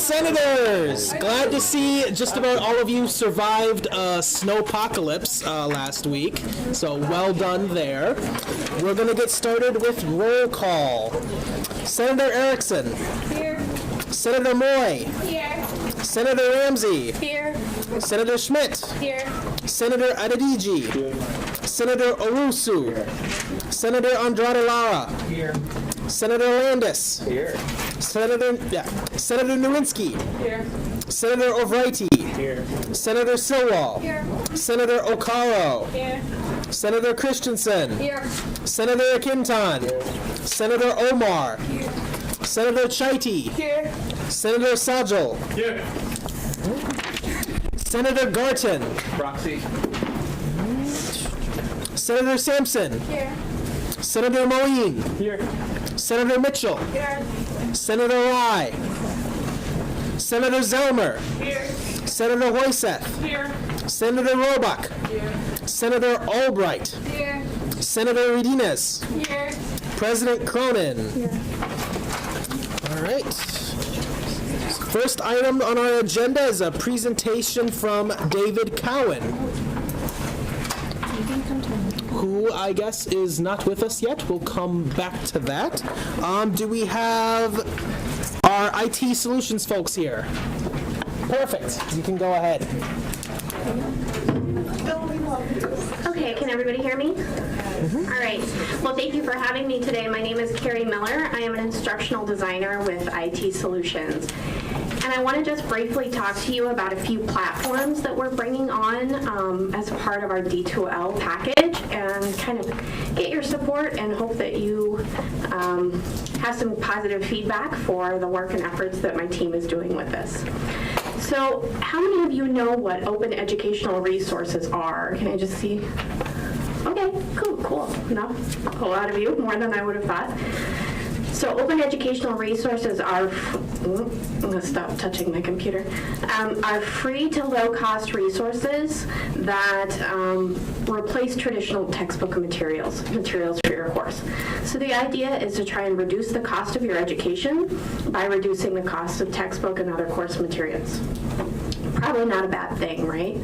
Senators! Glad to see just about all of you survived snowpocalypse last week, so well done there. We're going to get started with roll call. Senator Erickson. Here. Senator Moy. Here. Senator Ramsey. Here. Senator Schmidt. Here. Senator Adedeji. Senator Owusu. Senator Andrade Lara. Here. Senator Landis. Here. Senator Nowinski. Here. Senator O'Vrighty. Here. Senator Silwall. Here. Senator O'Caro. Here. Senator Christensen. Here. Senator Akintan. Senator Omar. Senator Chaiti. Here. Senator Sajal. Here. Senator Garton. Proxy. Senator Sampson. Here. Senator Moeen. Here. Senator Mitchell. Here. Senator Rye. Senator Zelmer. Here. Senator Hoyseth. Here. Senator Roebuck. Here. Senator Albright. Here. Senator Redines. Here. President Cronin. All right. First item on our agenda is a presentation from David Cowan, who I guess is not with us yet. We'll come back to that. Do we have our IT solutions folks here? Perfect. You can go ahead. Okay, can everybody hear me? All right. Well, thank you for having me today. My name is Carrie Miller. I am an instructional designer with IT Solutions. And I want to just briefly talk to you about a few platforms that we're bringing on as part of our D2L package and kind of get your support and hope that you have some positive feedback for the work and efforts that my team is doing with this. So how many of you know what open educational resources are? Can I just see? Okay, cool. Enough. A lot of you, more than I would have thought. So open educational resources are, I'm going to stop touching my computer, are free to low-cost resources that replace traditional textbook materials for your course. So the idea is to try and reduce the cost of your education by reducing the cost of textbook and other course materials. Probably not a bad thing, right?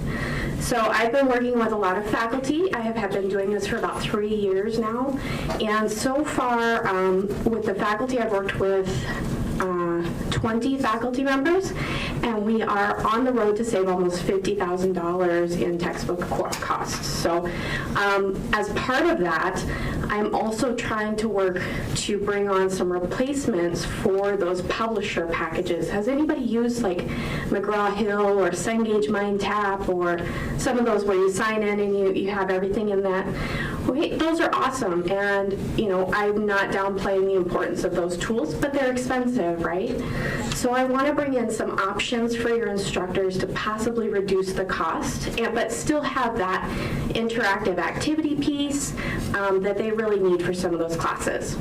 So I've been working with a lot of faculty. I have been doing this for about 3 years now. And so far, with the faculty, I've worked with 20 faculty members, and we are on the road to save almost $50,000 in textbook costs. So as part of that, I'm also trying to work to bring on some replacements for those publisher packages. Has anybody used like McGraw-Hill or Cengage MindTap or some of those where you sign in and you have everything in that? Okay, those are awesome, and I'm not downplaying the importance of those tools, but they're expensive, right? So I want to bring in some options for your instructors to possibly reduce the cost, but still have that interactive activity piece that they really need for some of those classes.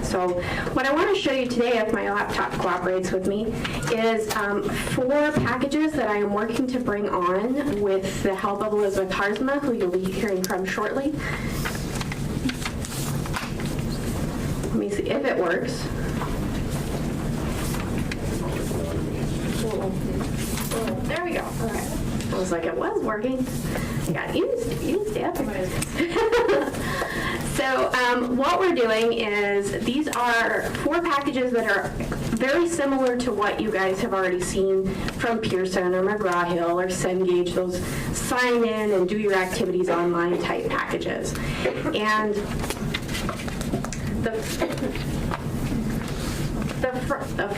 So what I want to show you today, if my laptop cooperates with me, is 4 packages that I am working to bring on with the help of Elizabeth Harzma, who you'll be hearing from shortly. Let me see if it works. There we go. Okay. I was like, it was working. I got used it. So what we're doing is these are 4 packages that are very similar to what you guys have already seen from Pearson or McGraw-Hill or Cengage, those sign in and do your activities online type packages. And the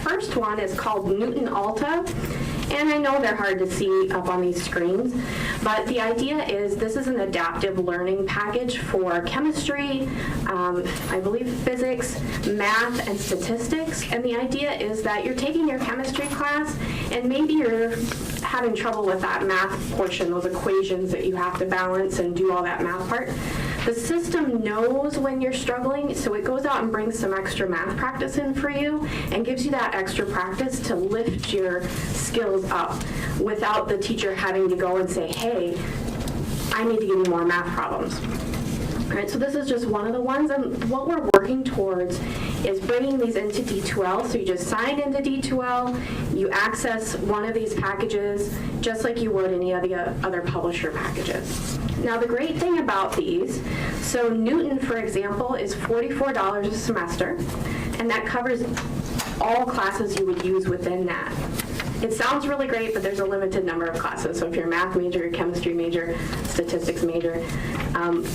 first one is called Newton Alta. And I know they're hard to see up on these screens, but the idea is this is an adaptive learning package for chemistry, I believe physics, math, and statistics. And the idea is that you're taking your chemistry class and maybe you're having trouble with that math portion, those equations that you have to balance and do all that math part. The system knows when you're struggling, so it goes out and brings some extra math practice in for you and gives you that extra practice to lift your skills up without the teacher having to go and say, hey, I need to give you more math problems. right, so this is just one of the ones, and what we're working towards is bringing these into D2L. So you just sign into D2L, you access one of these packages just like you would any of the other publisher packages. Now the great thing about these, so Newton, for example, is $44 a semester, and that covers all classes you would use within that. It sounds really great, but there's a limited number of classes. So if you're a math major, your chemistry major, statistics major,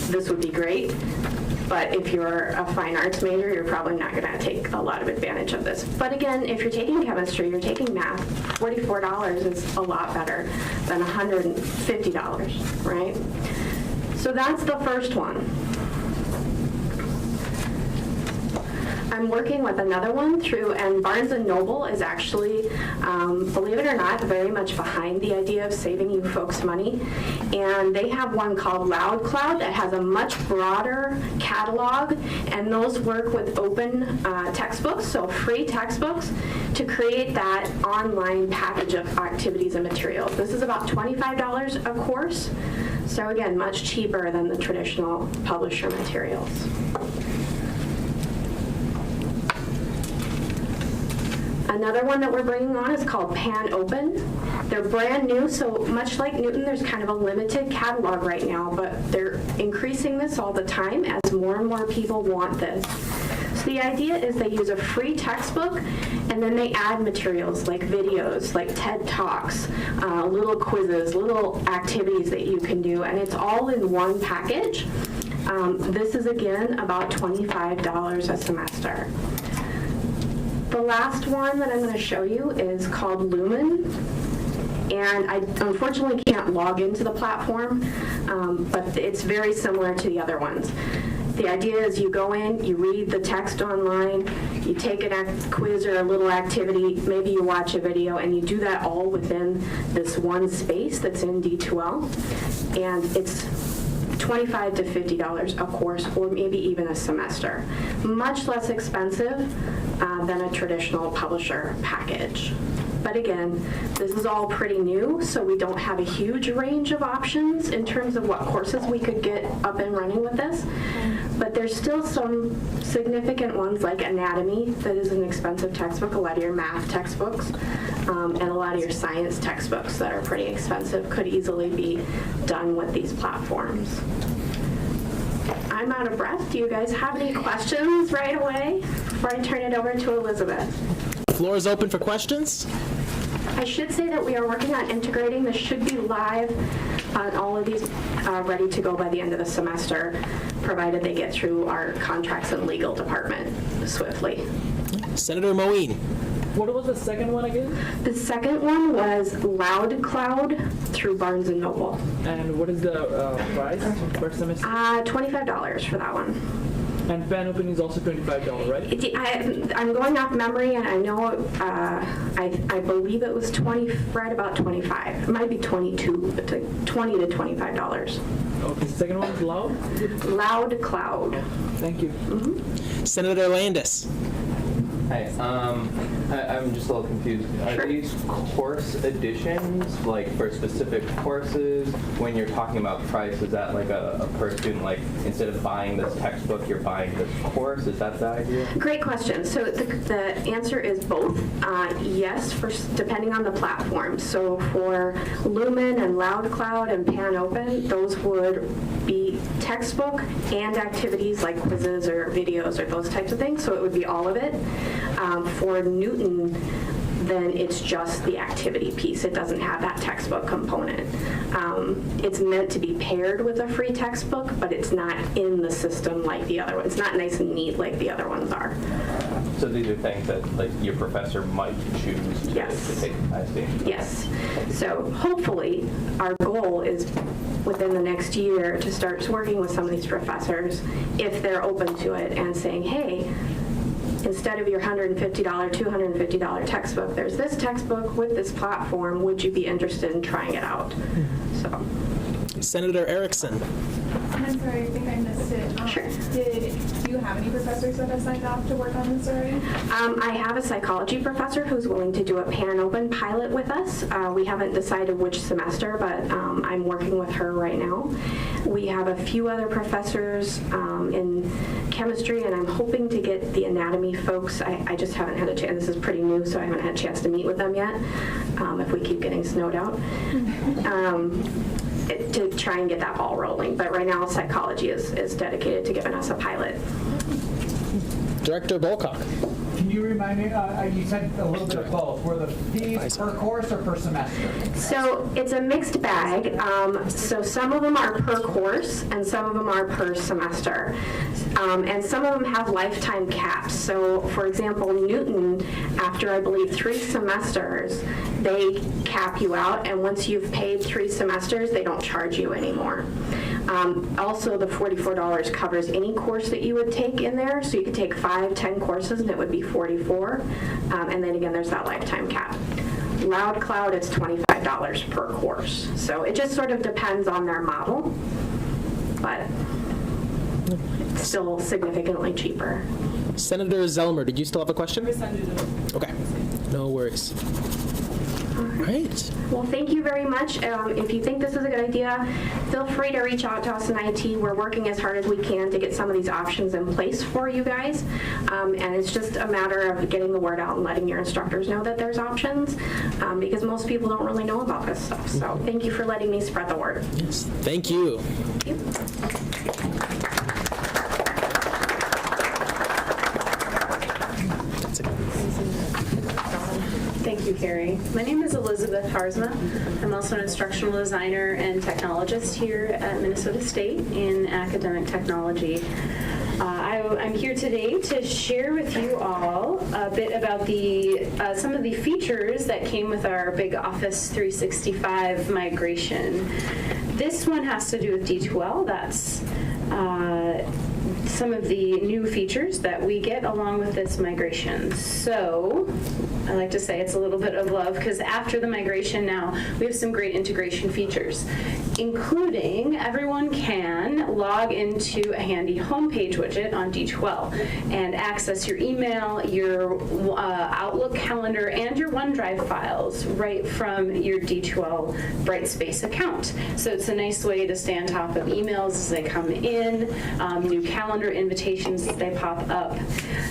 this would be great. But if you're a fine arts major, you're probably not going to take a lot of advantage of this. But again, if you're taking chemistry, you're taking math, $44 is a lot better than $150, right? So that's the first one. I'm working with another one through, and Barnes & Noble is actually, believe it or not, very much behind the idea of saving you folks money. And they have one called Loud Cloud that has a much broader catalog, and those work with open textbooks, so free textbooks, to create that online package of activities and materials. This is about $25 a course, so again, much cheaper than the traditional publisher materials. Another one that we're bringing on is called Pan Open. They're brand new, so much like Newton, there's kind of a limited catalog right now, but they're increasing this all the time as more and more people want this. So the idea is they use a free textbook, and then they add materials like videos, like TED Talks, little quizzes, little activities that you can do, and it's all in one package. This is, again, about $25 a semester. The last one that I'm going to show you is called Lumen, and I unfortunately can't log into the platform, but it's very similar to the other ones. The idea is you go in, you read the text online, you take a quiz or a little activity, maybe you watch a video, and you do that all within this one space that's in D2L, and it's $25 to $50 a course, or maybe even a semester. Much less expensive than a traditional publisher package. But again, this is all pretty new, so we don't have a huge range of options in terms of what courses we could get up and running with this. But there's still some significant ones like anatomy that is an expensive textbook, a lot of your math textbooks, and a lot of your science textbooks that are pretty expensive could easily be done with these platforms. I'm out of breath. Do you guys have any questions right away before I turn it over to Elizabeth? Floor is open for questions. I should say that we are working on integrating. This should be live on all of these, ready to go by the end of the semester, provided they get through our contracts and legal department swiftly. Senator Moeen. What was the second one again? The second one was Loud Cloud through Barnes & Noble. And what is the price per semester? $25 for that one. And Pan Open is also $25, right? I'm going off memory, and I know I believe it was 20, right about 25. It might be 22, but like $20 to $25. Okay, the second one is Loud? Loud Cloud. Thank you. Mm-hmm. Senator Landis. Hi, I'm just a little confused. Are these course editions, like for specific courses? When you're talking about price, is that like a per student, like instead of buying this textbook, you're buying this course? Is that the idea? Great question. So the answer is both. Yes, depending on the platform. So for Lumen and Loud Cloud and Pan Open, those would be textbook and activities like quizzes or videos or those types of things. So it would be all of it. For Newton, then it's just the activity piece. It doesn't have that textbook component. It's meant to be paired with a free textbook, but it's not in the system like the other one. It's not nice and neat like the other ones are. So these are things that like your professor might choose to take. I see. Yes. So hopefully our goal is within the next year to start working with some of these professors if they're open to it and saying, hey, instead of your $150, $250 textbook, there's this textbook with this platform. Would you be interested in trying it out? So, Senator Erickson. I'm sorry, I think I missed it. Sure. Do you have any professors that have signed off to work on this already? I have a psychology professor who's willing to do a pan open pilot with us. We haven't decided which semester, but I'm working with her right now. We have a few other professors in chemistry, and I'm hoping to get the anatomy folks. I just haven't had a chance. This is pretty new, so I haven't had a chance to meet with them yet, if we keep getting snowed out. To try and get that ball rolling. But right now, psychology is dedicated to giving us a pilot. Director Bolcock. Can you remind me, you said a little bit of both. Were the fees per course or per semester? So it's a mixed bag. So some of them are per course and some of them are per semester. And some of them have lifetime caps. So for example, Newton, after I believe 3 semesters, they cap you out, and once you've paid 3 semesters, they don't charge you anymore. Also, the $44 covers any course that you would take in there. So you could take 5, 10 courses and it would be $44. And then again, there's that lifetime cap. Loud Cloud, it's $25 per course. So it just sort of depends on their model, but it's still significantly cheaper. Senator Zellmer, did you still have a question? Okay, no worries. All right. Well, thank you very much. If you think this is a good idea, feel free to reach out to us in IT. We're working as hard as we can to get some of these options in place for you guys. And it's just a matter of getting the word out and letting your instructors know that there's options, because most people don't really know about this stuff. So thank you for letting me spread the word. Yes, thank you. Thank you. Thank you, Carrie. My name is Elizabeth Harzma. I'm also an instructional designer and technologist here at Minnesota State in academic technology. I'm here today to share with you all a bit about some of the features that came with our big Office 365 migration. This one has to do with D2L. That's some of the new features that we get along with this migration. So I like to say it's a little bit of love, because after the migration now, we have some great integration features, including everyone can log into a handy homepage widget on D2L and access your email, your Outlook calendar, and your OneDrive files right from your D2L Brightspace account. So it's a nice way to stay on top of emails as they come in, new calendar invitations as they pop up.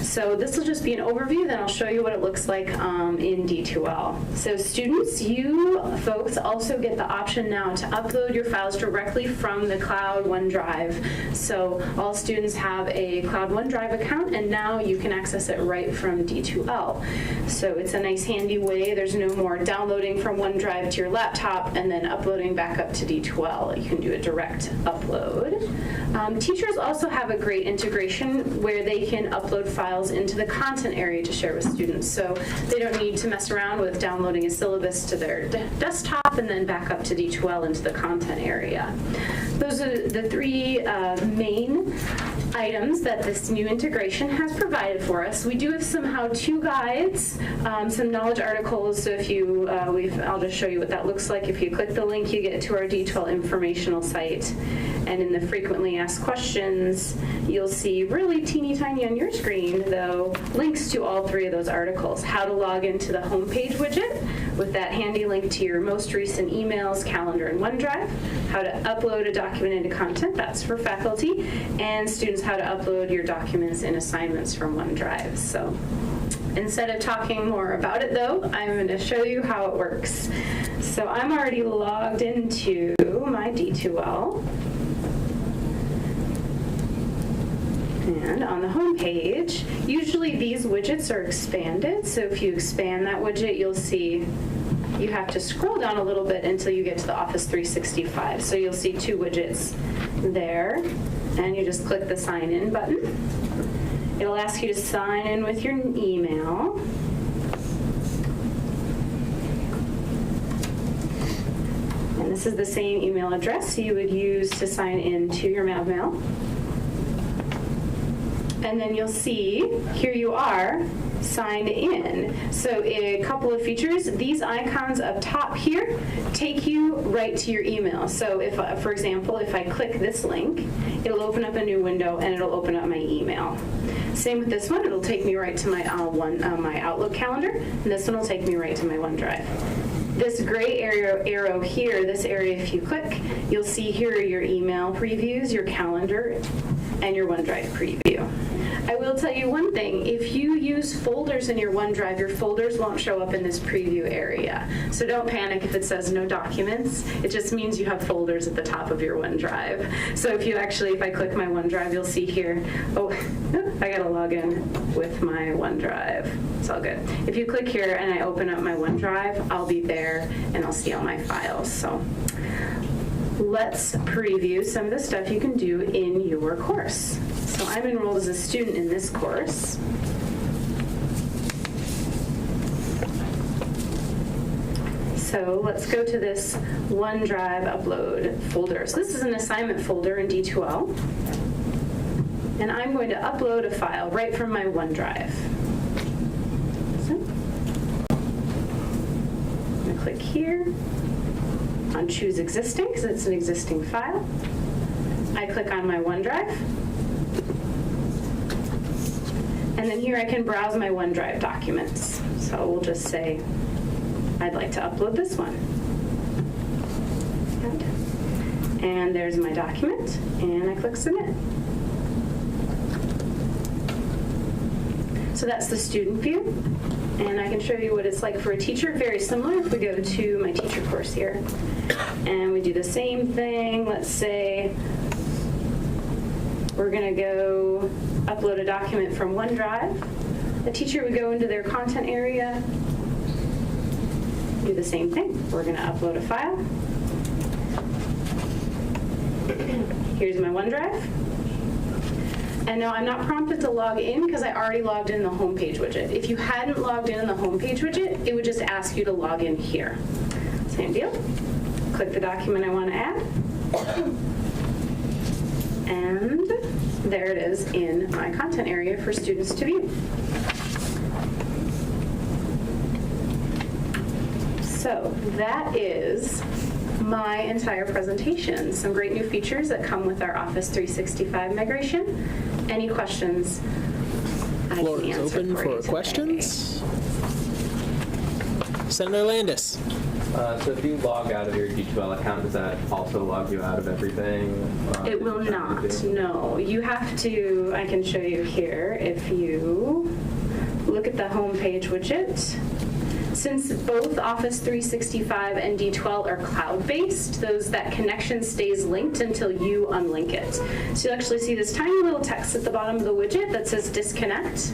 So this will just be an overview, then I'll show you what it looks like in D2L. So students, you folks also get the option now to upload your files directly from the Cloud OneDrive. So all students have a Cloud OneDrive account, and now you can access it right from D2L. So it's a nice handy way. There's no more downloading from OneDrive to your laptop and then uploading back up to D2L. You can do a direct upload. Teachers also have a great integration where they can upload files into the content area to share with students. So they don't need to mess around with downloading a syllabus to their desktop and then back up to D2L into the content area. Those are the 3 main items that this new integration has provided for us. We do have some how-to guides, some knowledge articles. So if you, I'll just show you what that looks like. If you click the link, you get to our D2L informational site. And in the frequently asked questions, you'll see really teeny tiny on your screen, though, links to all 3 of those articles. How to log into the homepage widget with that handy link to your most recent emails, calendar, and OneDrive. How to upload a document into content, that's for faculty. And students, how to upload your documents and assignments from OneDrive. So instead of talking more about it, though, I'm going to show you how it works. So I'm already logged into my D2L. And on the home page, usually these widgets are expanded. So if you expand that widget, you'll see you have to scroll down a little bit until you get to the Office 365. So you'll see 2 widgets there, and you just click the sign in button. It'll ask you to sign in with your email. And this is the same email address you would use to sign in to your MAVMail. And then you'll see, here you are, signed in. So a couple of features, these icons up top here take you right to your email. So if, for example, if I click this link, it'll open up a new window and it'll open up my email. Same with this one, it'll take me right to my my Outlook calendar, and this one will take me right to my OneDrive. This gray arrow here, this area, if you click, you'll see here are your email previews, your calendar, and your OneDrive preview. I will tell you one thing, if you use folders in your OneDrive, your folders won't show up in this preview area. So don't panic if it says no documents. It just means you have folders at the top of your OneDrive. So if you actually, if I click my OneDrive, you'll see here, oh, I gotta log in with my OneDrive. It's all good. If you click here and I open up my OneDrive, I'll be there and I'll see all my files. So let's preview some of the stuff you can do in your course. So I'm enrolled as a student in this course. So let's go to this OneDrive upload folder. So this is an assignment folder in D2L. And I'm going to upload a file right from my OneDrive. So I'm going to click here on Choose Existing because it's an existing file. I click on my OneDrive. And then here I can browse my OneDrive documents. So we'll just say, I'd like to upload this one. And there's my document, and I click Submit. So that's the student view. And I can show you what it's like for a teacher. Very similar if we go to my teacher course here. And we do the same thing. Let's say we're going to go upload a document from OneDrive. The teacher would go into their content area, do the same thing. We're going to upload a file. Here's my OneDrive. And now I'm not prompted to log in because I already logged in the homepage widget. If you hadn't logged in the homepage widget, it would just ask you to log in here. Same deal. Click the document I want to add. And there it is in my content area for students to view. So that is my entire presentation. Some great new features that come with our Office 365 migration. Any questions I Floor can is answer open for you for today. questions. Senator Landis. So if you log out of your D2L account, does that also log you out of everything? It will not, no. You have to, I can show you here, if you look at the home page widget, since both Office 365 and D2L are cloud-based, that connection stays linked until you unlink it. So you'll actually see this tiny little text at the bottom of the widget that says disconnect.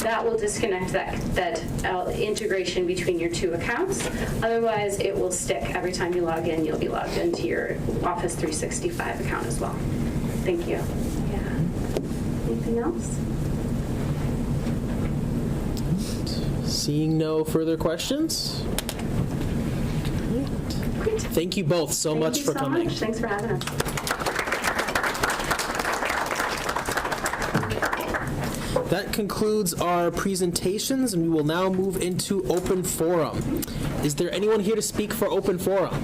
That will disconnect that integration between your two accounts. Otherwise, it will stick. Every time you log in, you'll be logged into your Office 365 account as well. Thank you. Yeah. Anything else? Seeing no further questions? Great. Thank you both so much for coming. Thanks for having us. That concludes our presentations, and we will now move into open forum. Is there anyone here to speak for open forum?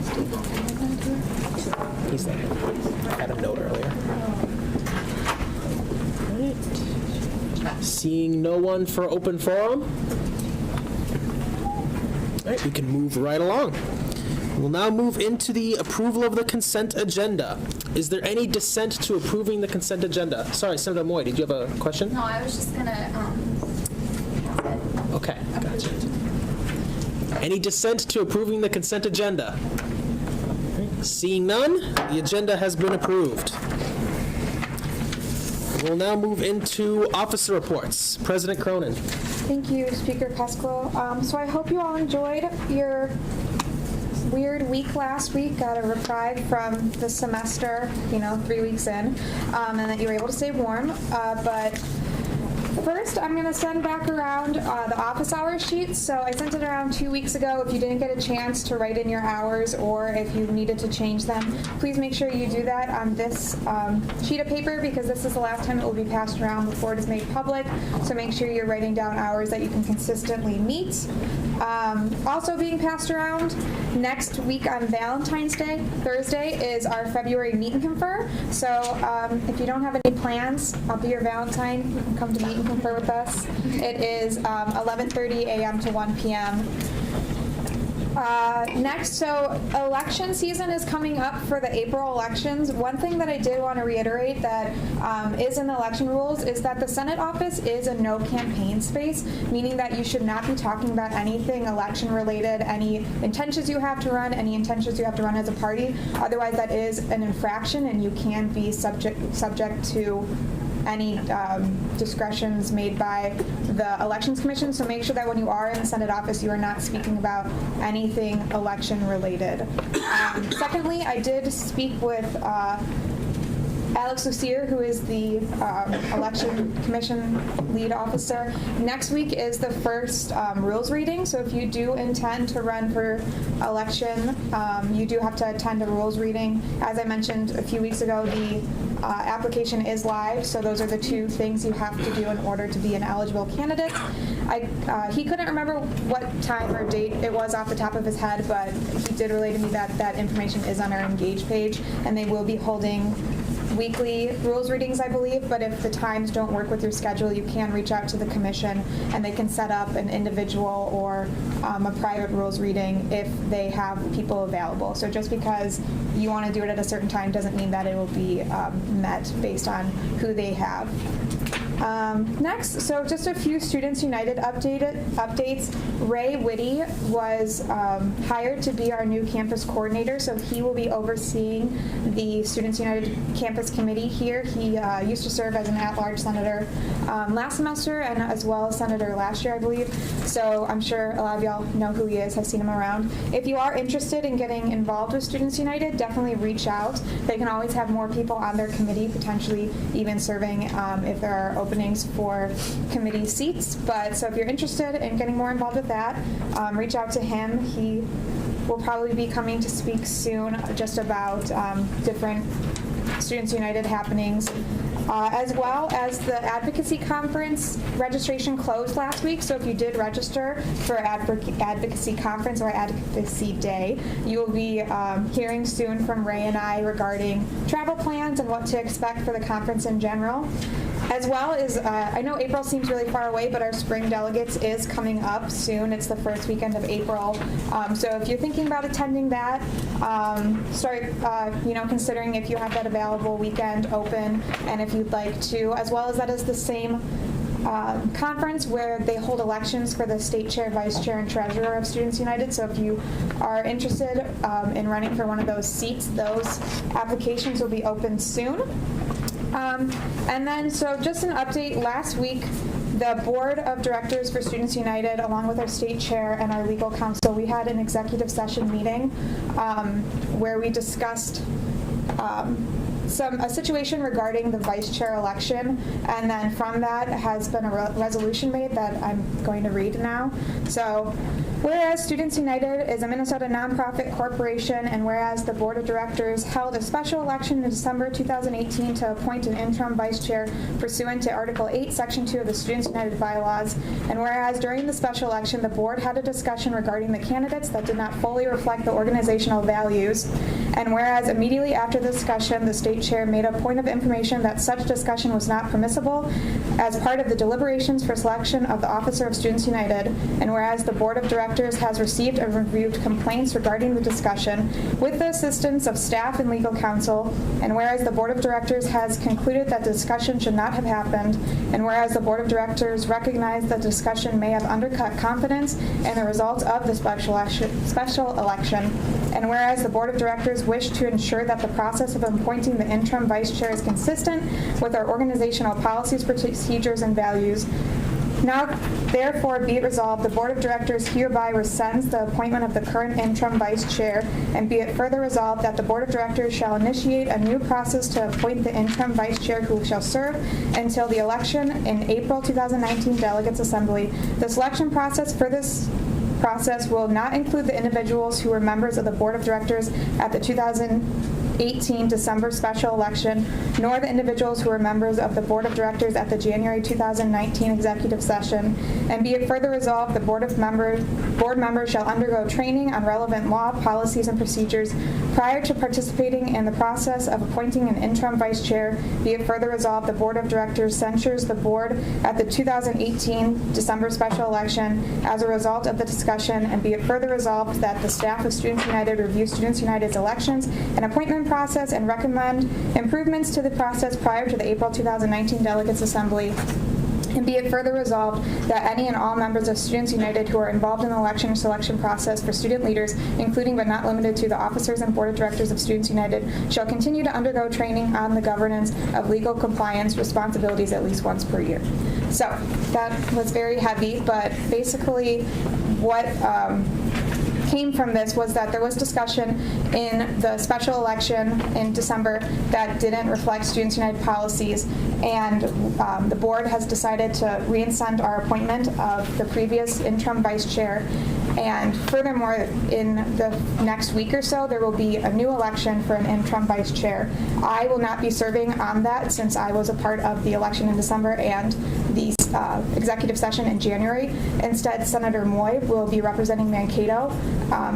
He's there. I had a note earlier. All right. Seeing no one for open forum? All right, we can move right along. We'll now move into the approval of the consent agenda. Is there any dissent to approving the consent agenda? Sorry, Senator Moy, did you have a question? No, I was just gonna, Okay, gotcha. Any dissent to approving the consent agenda? Seeing none, the agenda has been approved. We'll now move into officer reports. President Cronin. Thank you, Speaker Pasquale. So I hope you all enjoyed your weird week last week, got a reprieve from the semester, 3 weeks in, and that you were able to stay warm. But First, I'm going to send back around the office hours sheet. So I sent it around 2 weeks ago. If you didn't get a chance to write in your hours or if you needed to change them, please make sure you do that on this sheet of paper because this is the last time it will be passed around before it is made public. So make sure you're writing down hours that you can consistently meet. Also being passed around next week on Valentine's Day, Thursday, is our February meet and confer. So if you don't have any plans, I'll be your Valentine. You can come to meet and confer with us. It is 11:30 a.m. to 1 p.m. Next, so election season is coming up for the April elections. One thing that I did want to reiterate that is in the election rules is that the Senate office is a no campaign space, meaning that you should not be talking about anything election related, any intentions you have to run, any intentions you have to run as a party. Otherwise, that is an infraction and you can be subject to any discretions made by the Elections Commission. So make sure that when you are in the Senate office, you are not speaking about anything election related. Secondly, I did speak with Alex Lucier, who is the Election Commission lead officer. Next week is the first rules reading, so if you do intend to run for election, you do have to attend a rules reading. As I mentioned a few weeks ago, the application is live, so those are the two things you have to do in order to be an eligible candidate. He couldn't remember what time or date it was off the top of his head, but he did relay to me that that information is on our Engage page, and they will be holding weekly rules readings, I believe, but if the times don't work with your schedule, you can reach out to the commission and they can set up an individual or a private rules reading if they have people available. So just because you want to do it at a certain time doesn't mean that it will be met based on who they have. Next, so just a few Students United updates. Ray Whitty was hired to be our new campus coordinator, so he will be overseeing the Students United Campus Committee here. He used to serve as an at-large senator last semester and as well as senator last year, I believe. So I'm sure a lot of y'all know who he is, have seen him around. If you are interested in getting involved with Students United, definitely reach out. They can always have more people on their committee, potentially even serving if there are openings for committee seats. But so if you're interested in getting more involved with that, reach out to him. He will probably be coming to speak soon just about different Students United happenings. As well as the advocacy conference registration closed last week. So if you did register for advocacy conference or advocacy day, you will be hearing soon from Ray and I regarding travel plans and what to expect for the conference in general. As well as, I know April seems really far away, but our Spring Delegates is coming up soon. It's the first weekend of April. So if you're thinking about attending that, start considering if you have that available weekend open, and if you'd like to, as well as that is the same conference where they hold elections for the state chair, vice chair, and treasurer of Students United. So if you are interested in running for one of those seats, those applications will be open soon. And then, so just an update, last week, the board of directors for Students United, along with our state chair and our legal counsel, we had an executive session meeting where we discussed a situation regarding the vice chair election, and then from that has been a resolution made that I'm going to read now. So, whereas Students United is a Minnesota nonprofit corporation, and whereas the board of directors held a special election in December 2018 to appoint an interim vice chair pursuant to Article 8, Section 2 of the Students United bylaws, and whereas during the special election the board had a discussion regarding the candidates that did not fully reflect the organizational values, and whereas immediately after the discussion the state chair made a point of information that such discussion was not permissible as part of the deliberations for selection of the officer of Students United, and whereas the board of directors has received and reviewed complaints regarding the discussion with the assistance of staff and legal counsel, and whereas the board of directors has concluded that the discussion should not have happened, and whereas the board of directors recognized that the discussion may have undercut confidence in the results of the special election, and whereas the board of directors wish to ensure that the process of appointing the interim vice chair is consistent with our organizational policies, procedures, and values, Now, therefore, be it resolved, the Board of Directors hereby rescinds the appointment of the current interim vice chair, and be it further resolved that the Board of Directors shall initiate a new process to appoint the interim vice chair who shall serve until the election in April 2019 Delegates Assembly. The selection process for this process will not include the individuals who were members of the Board of Directors at the 2018 December special election, nor the individuals who were members of the Board of Directors at the January 2019 executive session. And be it further resolved, the board members shall undergo training on relevant law, policies, and procedures prior to participating in the process of appointing an interim vice chair. Be it further resolved, the Board of Directors censures the board at the 2018 December special election as a result of the discussion, and be it further resolved that the staff of Students United review Students United's elections and appointment process and recommend improvements to the process prior to the April 2019 Delegates Assembly. And be it further resolved that any and all members of Students United who are involved in the election selection process for student leaders, including but not limited to the officers and Board of Directors of Students United, shall continue to undergo training on the governance of legal compliance responsibilities at least once per year. So that was very heavy, but basically what came from this was that there was discussion in the special election in December that didn't reflect Students United policies, and the board has decided to rescind our appointment of the previous interim vice chair. And furthermore, in the next week or so, there will be a new election for an interim vice chair. I will not be serving on that since I was a part of the election in December and the executive session in January. Instead, Senator Moy will be representing Mankato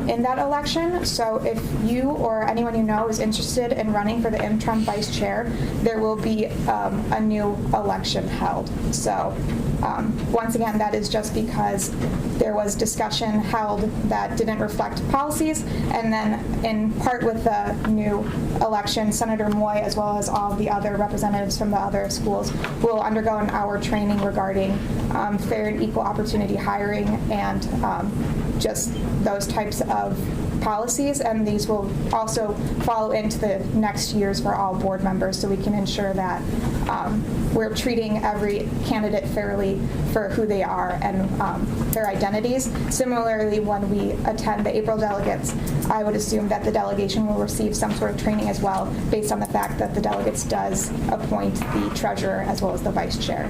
in that election. So if you or anyone you know is interested in running for the interim vice chair, there will be a new election held. So once again, that is just because there was discussion held that didn't reflect policies, and then in part with the new election, Senator Moy, as well as all the other representatives from the other schools, will undergo an hour training regarding fair and equal opportunity hiring and just those types of policies, and these will also follow into the next years for all board members, so we can ensure that we're treating every candidate fairly for who they are and their identities. Similarly, when we attend the April delegates, I would assume that the delegation will receive some sort of training as well, based on the fact that the delegates does appoint the treasurer as well as the vice chair.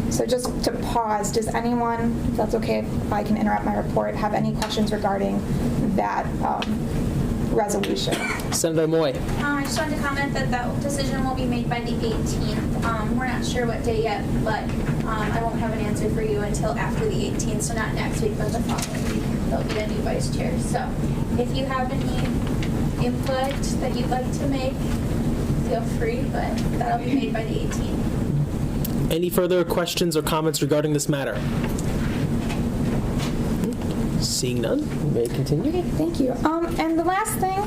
So just to pause, does anyone, if that's okay if I can interrupt my report, have any questions regarding that resolution? Senator Moy. I just wanted to comment that that decision will be made by the 18th. We're not sure what day yet, but I won't have an answer for you until after the 18th, so not next week, but the following week. There'll be a new vice chair. So if you have any input that you'd like to make, feel free, but that'll be made by the 18th. Any further questions or comments regarding this matter? Seeing none, you may continue. Okay, thank you. And the last thing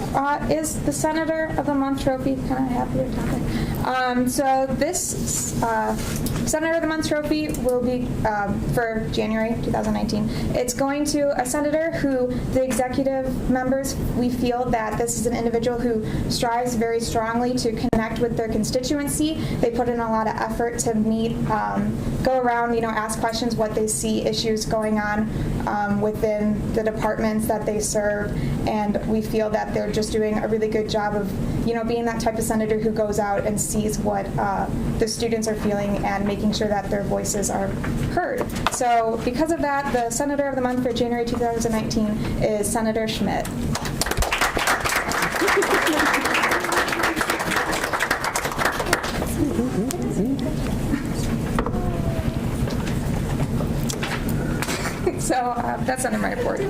is the Senator of the Month trophy. Kind of happy to topic. So this Senator of the Month trophy will be for January 2019. It's going to a senator who the executive members, we feel that this is an individual who strives very strongly to connect with their constituency. They put in a lot of effort to meet, go around, ask questions, what they see, issues going on within the departments that they serve, and we feel that they're just doing a really good job of, being that type of senator who goes out and sees what the students are feeling and making sure that their voices are heard. So because of that, the Senator of the Month for January 2019 is Senator Schmidt. So that's under my report.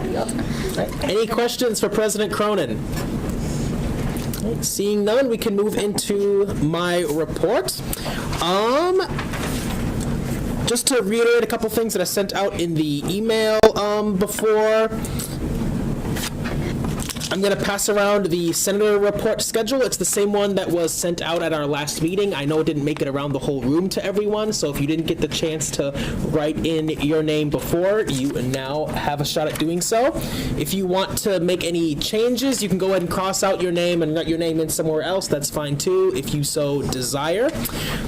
Any questions for President Cronin? Seeing none, we can move into my report. Just to reiterate a couple things that I sent out in the email before. I'm going to pass around the senator report schedule. It's the same one that was sent out at our last meeting. I know it didn't make it around the whole room to everyone, so if you didn't get the chance to write in your name before, you now have a shot at doing so. If you want to make any changes, you can go ahead and cross out your name and write your name in somewhere else. That's fine too, if you so desire.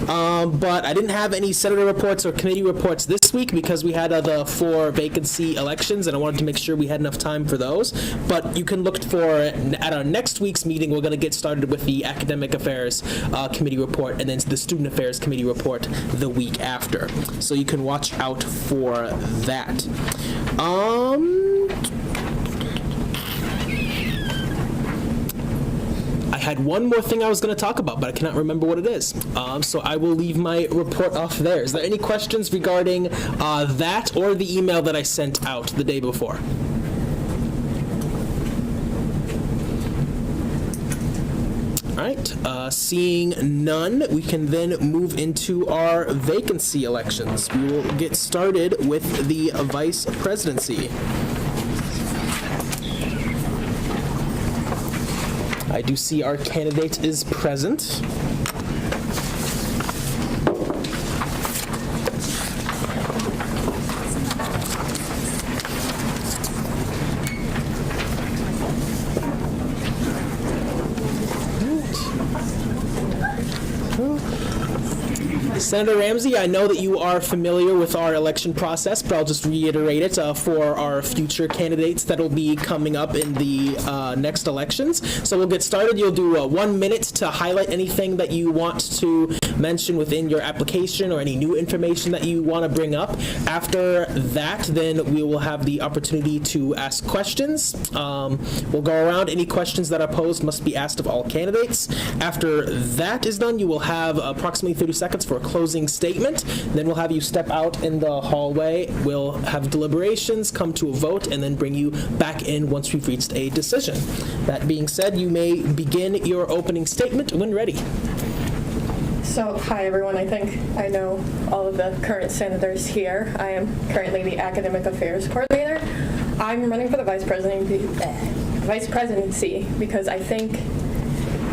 But I didn't have any senator reports or committee reports this week because we had the 4 vacancy elections, and I wanted to make sure we had enough time for those. But you can look for, at our next week's meeting, we're going to get started with the Academic Affairs Committee report and then the Student Affairs Committee report the week after. So you can watch out for that. I had one more thing I was going to talk about, but I cannot remember what it is. So I will leave my report off there. Is there any questions regarding that or the email that I sent out the day before? All right, seeing none, we can then move into our vacancy elections. We will get started with the vice presidency. I do see our candidate is present. Senator Ramsey, I know that you are familiar with our election process, but I'll just reiterate it for our future candidates that will be coming up in the next elections. So we'll get started. You'll do 1 minute to highlight anything that you want to mention within your application or any new information that you want to bring up. After that, then we will have the opportunity to ask questions. We'll go around. Any questions that are posed must be asked of all candidates. After that is done, you will have approximately 30 seconds for a closing statement. Then we'll have you step out in the hallway. We'll have deliberations, come to a vote, and then bring you back in once we've reached a decision. That being said, you may begin your opening statement when ready. So, hi everyone. I think I know all of the current senators here. I am currently the Academic Affairs Coordinator. I'm running for the vice presidency because I think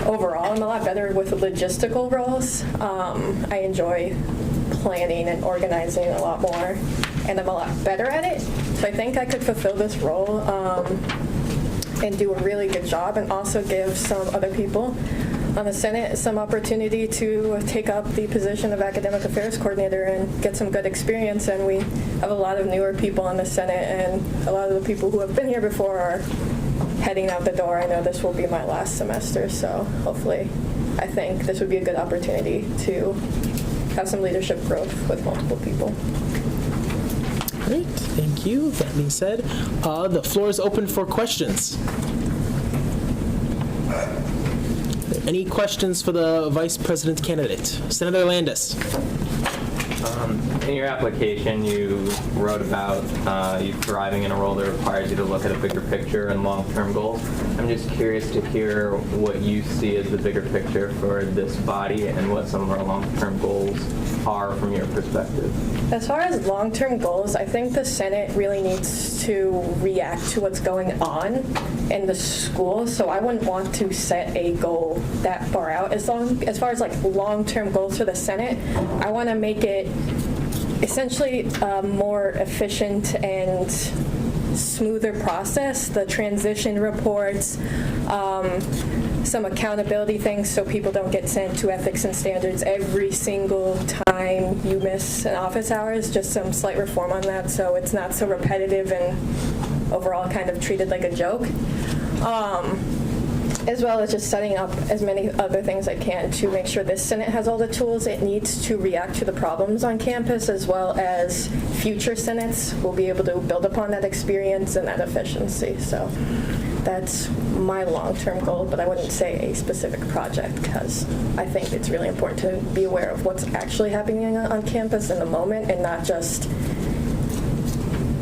overall I'm a lot better with logistical roles. I enjoy planning and organizing a lot more, and I'm a lot better at it. So I think I could fulfill this role and do a really good job, and also give some other people on the Senate some opportunity to take up the position of Academic Affairs Coordinator and get some good experience. And we have a lot of newer people on the Senate, and a lot of the people who have been here before are heading out the door. I know this will be my last semester, so hopefully I think this would be a good opportunity to have some leadership growth with multiple people. Great, thank you. That being said, the floor is open for questions. Any questions for the vice president candidate? Senator Landis. In your application, you wrote about you thriving in a role that requires you to look at a bigger picture and long-term goals. I'm just curious to hear what you see as the bigger picture for this body and what some of our long-term goals are from your perspective. As far as long-term goals, I think the Senate really needs to react to what's going on in the school. So I wouldn't want to set a goal that far out. As far as like long-term goals for the Senate, I want to make it essentially a more efficient and smoother process. The transition reports, some accountability things so people don't get sent to ethics and standards every single time you miss an office hours. Just some slight reform on that so it's not so repetitive and overall kind of treated like a joke. As well as just setting up as many other things I can to make sure this Senate has all the tools it needs to react to the problems on campus, as well as future Senates will be able to build upon that experience and that efficiency. So that's my long-term goal, but I wouldn't say a specific project because I think it's really important to be aware of what's actually happening on campus in the moment and not just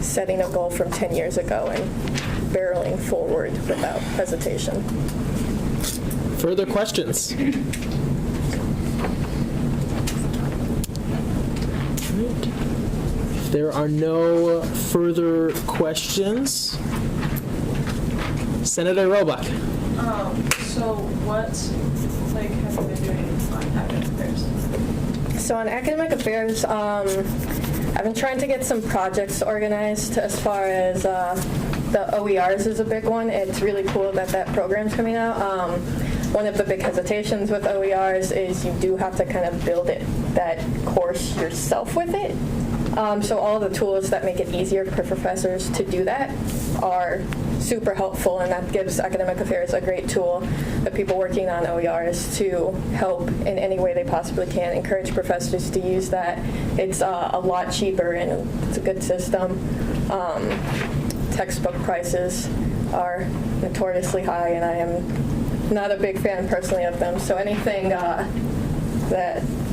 setting a goal from 10 years ago and barreling forward without hesitation. Further questions? If there are no further questions, Senator Roebuck. So what, like, have you been doing on academic affairs? So on academic affairs, I've been trying to get some projects organized as far as the OERs is a big one. It's really cool that that program's coming out. One of the big hesitations with OERs is you do have to kind of build that course yourself with it. So all the tools that make it easier for professors to do that are super helpful, and that gives academic affairs a great tool, the people working on OERs, to help in any way they possibly can, encourage professors to use that. It's a lot cheaper and it's a good system. Textbook prices are notoriously high, and I am not a big fan personally of them, so anything that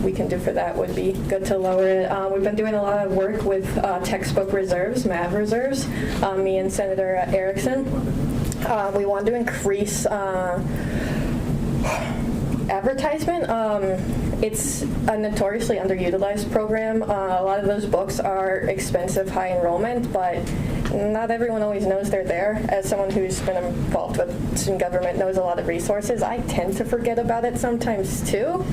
we can do for that would be good to lower it. We've been doing a lot of work with textbook reserves, MAV reserves, me and Senator Erickson. We want to increase advertisement. It's a notoriously underutilized program. A lot of those books are expensive, high enrollment, but not everyone always knows they're there. As someone who's been involved with student government, knows a lot of resources, I tend to forget about it sometimes too.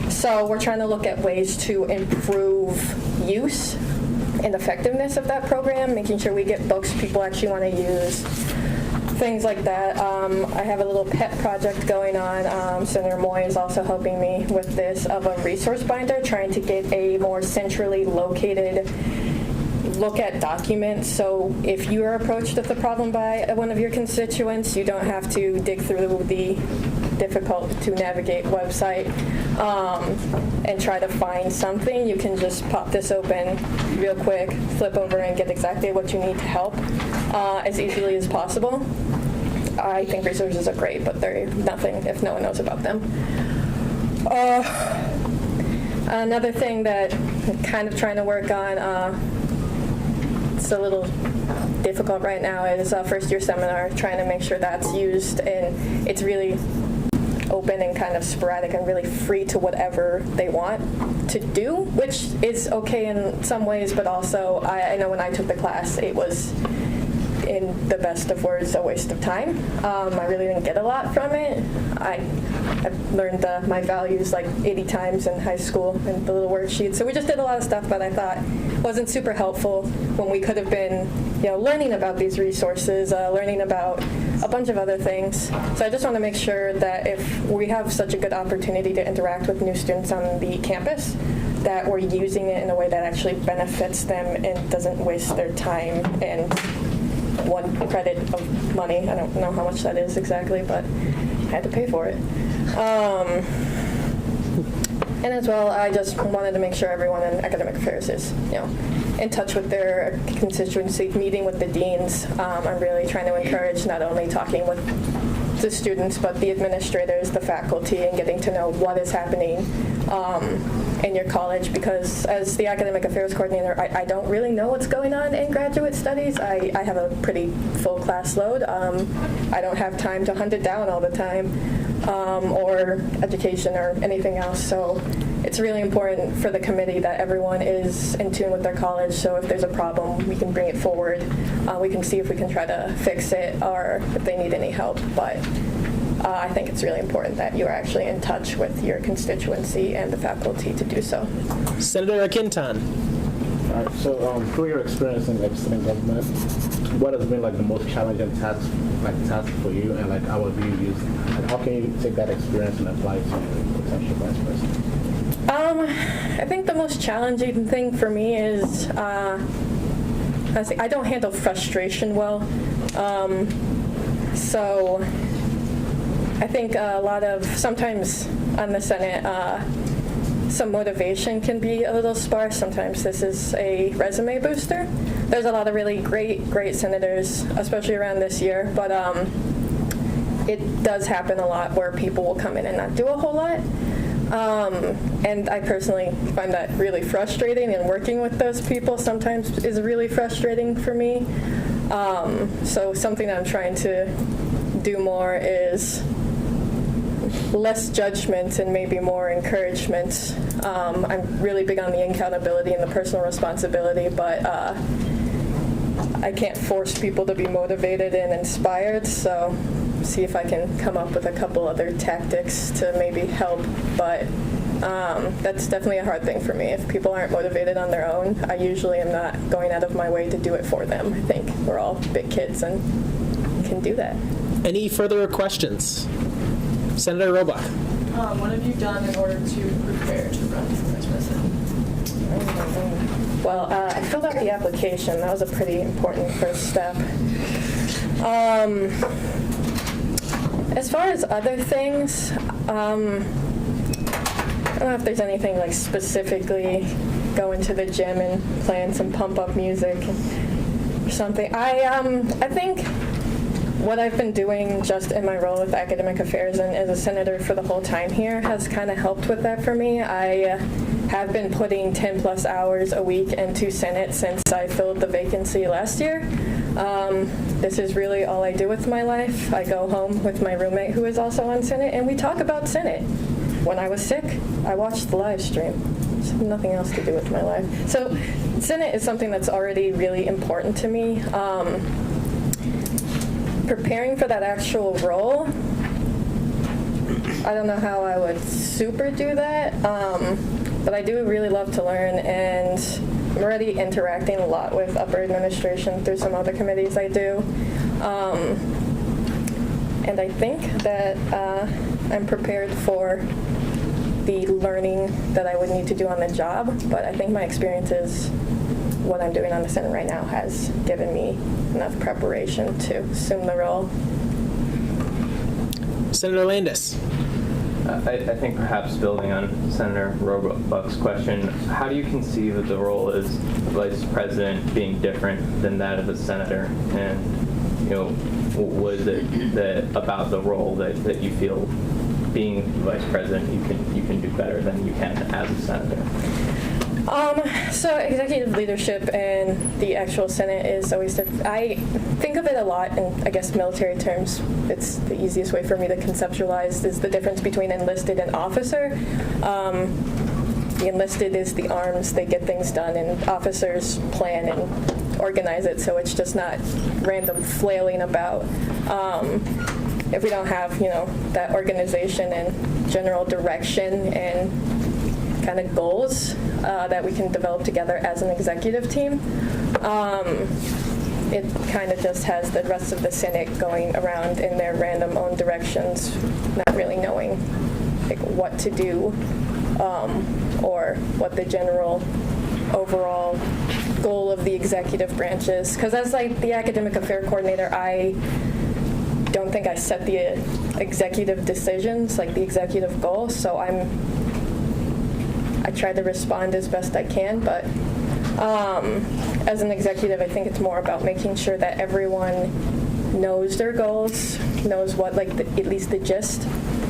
So we're trying to look at ways to improve use and effectiveness of that program, making sure we get books people actually want to use, things like that. I have a little pet project going on. Senator Moy is also helping me with this, of a resource binder, trying to get a more centrally located look at documents. So if you are approached with a problem by one of your constituents, you don't have to dig through the difficult to navigate website and try to find something. You can just pop this open real quick, flip over, and get exactly what you need to help as easily as possible. I think resources are great, but they're nothing if no one knows about them. Another thing that I'm kind of trying to work on, it's a little difficult right now, is a first year seminar, trying to make sure that's used, and it's really open and kind of sporadic and really free to whatever they want to do, which is okay in some ways, but also I know when I took the class, it was, in the best of words, a waste of time. I really didn't get a lot from it. I've learned my values like 80 times in high school in the little worksheet. So we just did a lot of stuff that I thought wasn't super helpful when we could have been, learning about these resources, learning about a bunch of other things. So I just want to make sure that if we have such a good opportunity to interact with new students on the campus, that we're using it in a way that actually benefits them and doesn't waste their time and one credit of money. I don't know how much that is exactly, but I had to pay for it. And as well, I just wanted to make sure everyone in academic affairs is, in touch with their constituency, meeting with the deans. I'm really trying to encourage not only talking with the students, but the administrators, the faculty, and getting to know what is happening in your college, because as the academic affairs coordinator, I don't really know what's going on in graduate studies. I have a pretty full class load. I don't have time to hunt it down all the time, or education or anything else. So it's really important for the committee that everyone is in tune with their college, so if there's a problem, we can bring it forward. We can see if we can try to fix it or if they need any help. But I think it's really important that you are actually in touch with your constituency and the faculty to do so. Senator Akintan. All right, so through your experience in student government, what has been like the most challenging task for you, and like how have you used, and how can you take that experience and apply it to potential vice president? I think the most challenging thing for me is I don't handle frustration well. So I think a lot of, sometimes on the Senate, some motivation can be a little sparse. Sometimes this is a resume booster. There's a lot of really great senators, especially around this year, but it does happen a lot where people will come in and not do a whole lot. And I personally find that really frustrating, and working with those people sometimes is really frustrating for me. So something I'm trying to do more is less judgment and maybe more encouragement. I'm really big on the accountability and the personal responsibility, but I can't force people to be motivated and inspired, so see if I can come up with a couple other tactics to maybe help, but that's definitely a hard thing for me. If people aren't motivated on their own, I usually am not going out of my way to do it for them. I think we're all big kids and can do that. Any further questions? Senator Roebuck. What have you done in order to prepare to run for vice president? Well, I filled out the application. That was a pretty important first step. As far as other things, I don't know if there's anything like specifically going to the gym and playing some pump-up music or something. I think what I've been doing just in my role with academic affairs and as a senator for the whole time here has kind of helped with that for me. I have been putting 10 plus hours a week into Senate since I filled the vacancy last year. This is really all I do with my life. I go home with my roommate who is also on Senate and we talk about Senate. When I was sick, I watched the live stream. There's nothing else to do with my life. So Senate is something that's already really important to me. Preparing for that actual role, I don't know how I would super do that, but I do really love to learn, and I'm already interacting a lot with upper administration through some other committees I do. And I think that I'm prepared for the learning that I would need to do on the job, but I think my experiences, what I'm doing on the Senate right now, has given me enough preparation to assume the role. Senator Landis. I think perhaps building on Senator Roebuck's question, how do you conceive of the role as vice president being different than that of a senator? And, what is it that about the role that you feel being vice president you can do better than you can as a senator? So executive leadership and the actual Senate is always different. I think of it a lot in, I guess, military terms. It's the easiest way for me to conceptualize is the difference between enlisted and officer. The enlisted is the arms, they get things done, and officers plan and organize it, so it's just not random flailing about. If we don't have, that organization and general direction and kind of goals that we can develop together as an executive team, it kind of just has the rest of the Senate going around in their random own directions, not really knowing what to do or what the general overall goal of the executive branch is. Because as the academic affair coordinator, I don't think I set the executive decisions, the executive goal, so I try to respond as best I can, but as an executive, I think it's more about making sure that everyone knows their goals, knows what, at least the gist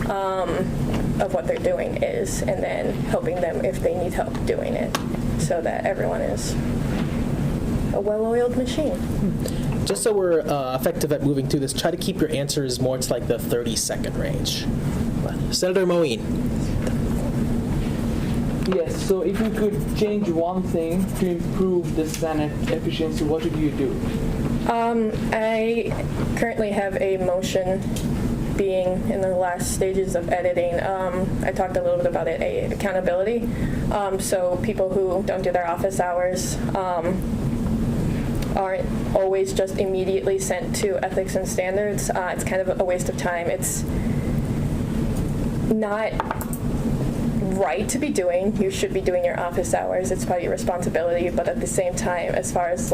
of what they're doing is, and then helping them if they need help doing it, so that everyone is a well-oiled machine. Just so we're effective at moving through this, try to keep your answers more to the 30-second range. Senator Moeen. Yes, so if you could change one thing to improve the Senate efficiency, what would you do? I currently have a motion being in the last stages of editing. I talked a little bit about it, accountability. So people who don't do their office hours aren't always just immediately sent to ethics and standards. It's kind of a waste of time. It's not right to be doing. You should be doing your office hours. It's part of your responsibility, but at the same time, as far as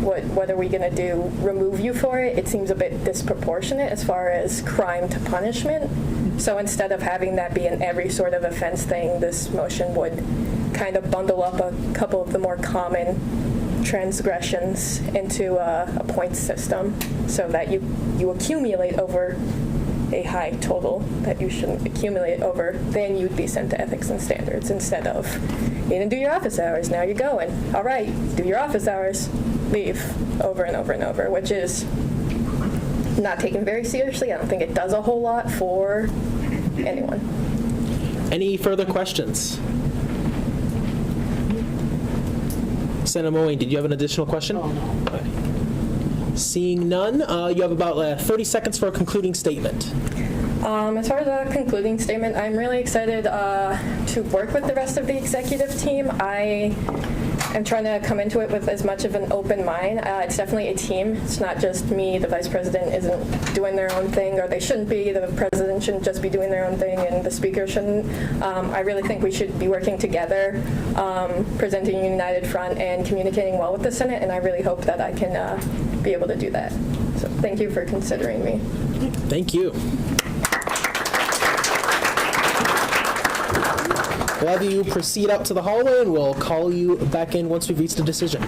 what are we going to do, remove you for it, it seems a bit disproportionate as far as crime to punishment. So instead of having that be an every sort of offense thing, this motion would kind of bundle up a couple of the more common transgressions into a points system so that you accumulate over a high total that you shouldn't accumulate over, then you'd be sent to ethics and standards instead of, you didn't do your office hours, now you're going. All right, do your office hours, leave, over and over and over, which is not taken very seriously. I don't think it does a whole lot for anyone. Any further questions? Senator Moyne, did you have an additional question? Oh, no. Okay. Seeing none, you have about 30 seconds for a concluding statement. As far as a concluding statement, I'm really excited to work with the rest of the executive team. I am trying to come into it with as much of an open mind. It's definitely a team. It's not just me. The vice president isn't doing their own thing, or they shouldn't be. The president shouldn't just be doing their own thing, and the speaker shouldn't. I really think we should be working together, presenting a united front and communicating well with the Senate, and I really hope that I can be able to do that. So thank you for considering me. Thank you. We'll have you proceed out to the hallway, and we'll call you back in once we've reached a decision.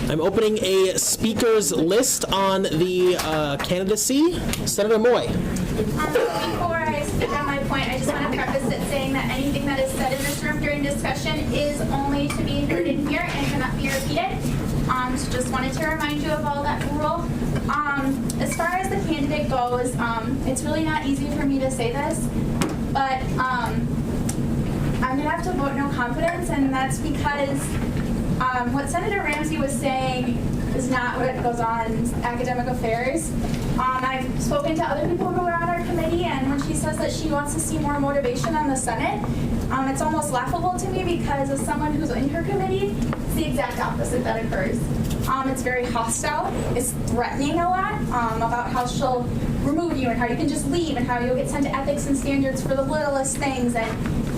I'm opening a speakers list on the candidacy. Senator Moy. Before I speak on my point, I just want to preface it saying that anything that is said in this room during discussion is only to be heard in here and cannot be repeated. So just wanted to remind you of all that rule. As far as the candidate goes, it's really not easy for me to say this, but I'm going to have to vote no confidence, and that's because what Senator Ramsey was saying is not what goes on in academic affairs. I've spoken to other people who are on our committee, and when she says that she wants to see more motivation on the Senate, it's almost laughable to me because as someone who's in her committee, it's the exact opposite that occurs. It's very hostile. It's threatening a lot about how she'll remove you and how you can just leave and how you'll get sent to ethics and standards for the littlest things. And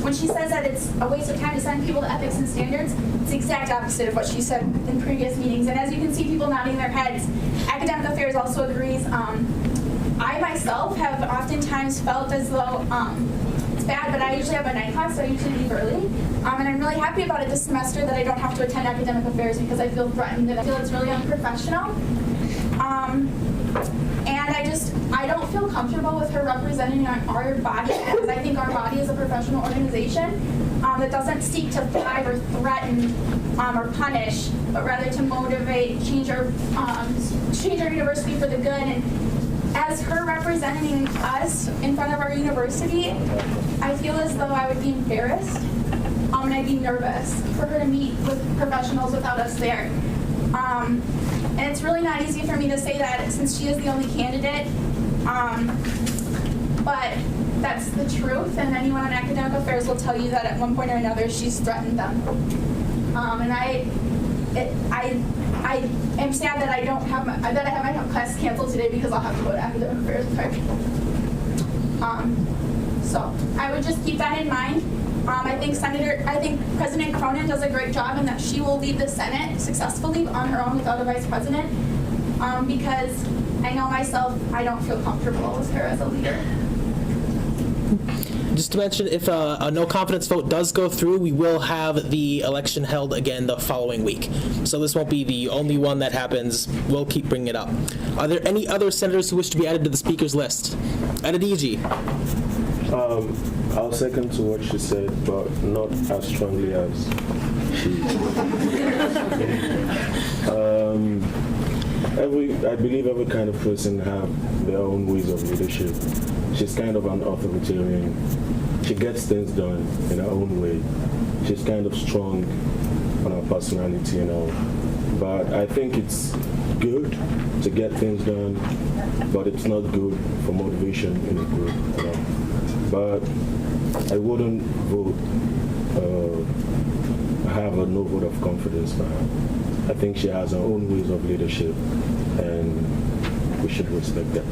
when she says that it's a waste of time to send people to ethics and standards, it's the exact opposite of what she said in previous meetings. And as you can see, people nodding their heads. Academic Affairs also agrees. I myself have oftentimes felt as though it's bad, but I usually have a night class, so I usually leave early. And I'm really happy about it this semester that I don't have to attend Academic Affairs because I feel threatened and I feel it's really unprofessional. And I don't feel comfortable with her representing our body, because I think our body is a professional organization that doesn't seek to thrive or threaten or punish, but rather to motivate, change our university for the good. And as her representing us in front of our university, I feel as though I would be embarrassed and I'd be nervous for her to meet with professionals without us there. And it's really not easy for me to say that since she is the only candidate, but that's the truth, and anyone on Academic Affairs will tell you that at one point or another she's threatened them. And I am sad that I have my class canceled today because I'll have to go to Academic Affairs with her. So I would just keep that in mind. I think President Cronin does a great job in that she will lead the Senate successfully on her own without a vice president, because I know myself, I don't feel comfortable with her as a leader. Just to mention, if a no confidence vote does go through, we will have the election held again the following week. So this won't be the only one that happens. We'll keep bringing it up. Are there any other senators who wish to be added to the speakers list? Adediji. I'll second to what she said, but not as strongly as she. I believe every kind of person have their own ways of leadership. She's kind of an authoritarian. She gets things done in her own way. She's kind of strong on her personality and all. But I think it's good to get things done, but it's not good for motivation in a group. You know? But I wouldn't vote, have a no vote of confidence for her. I think she has her own ways of leadership, and we should respect that.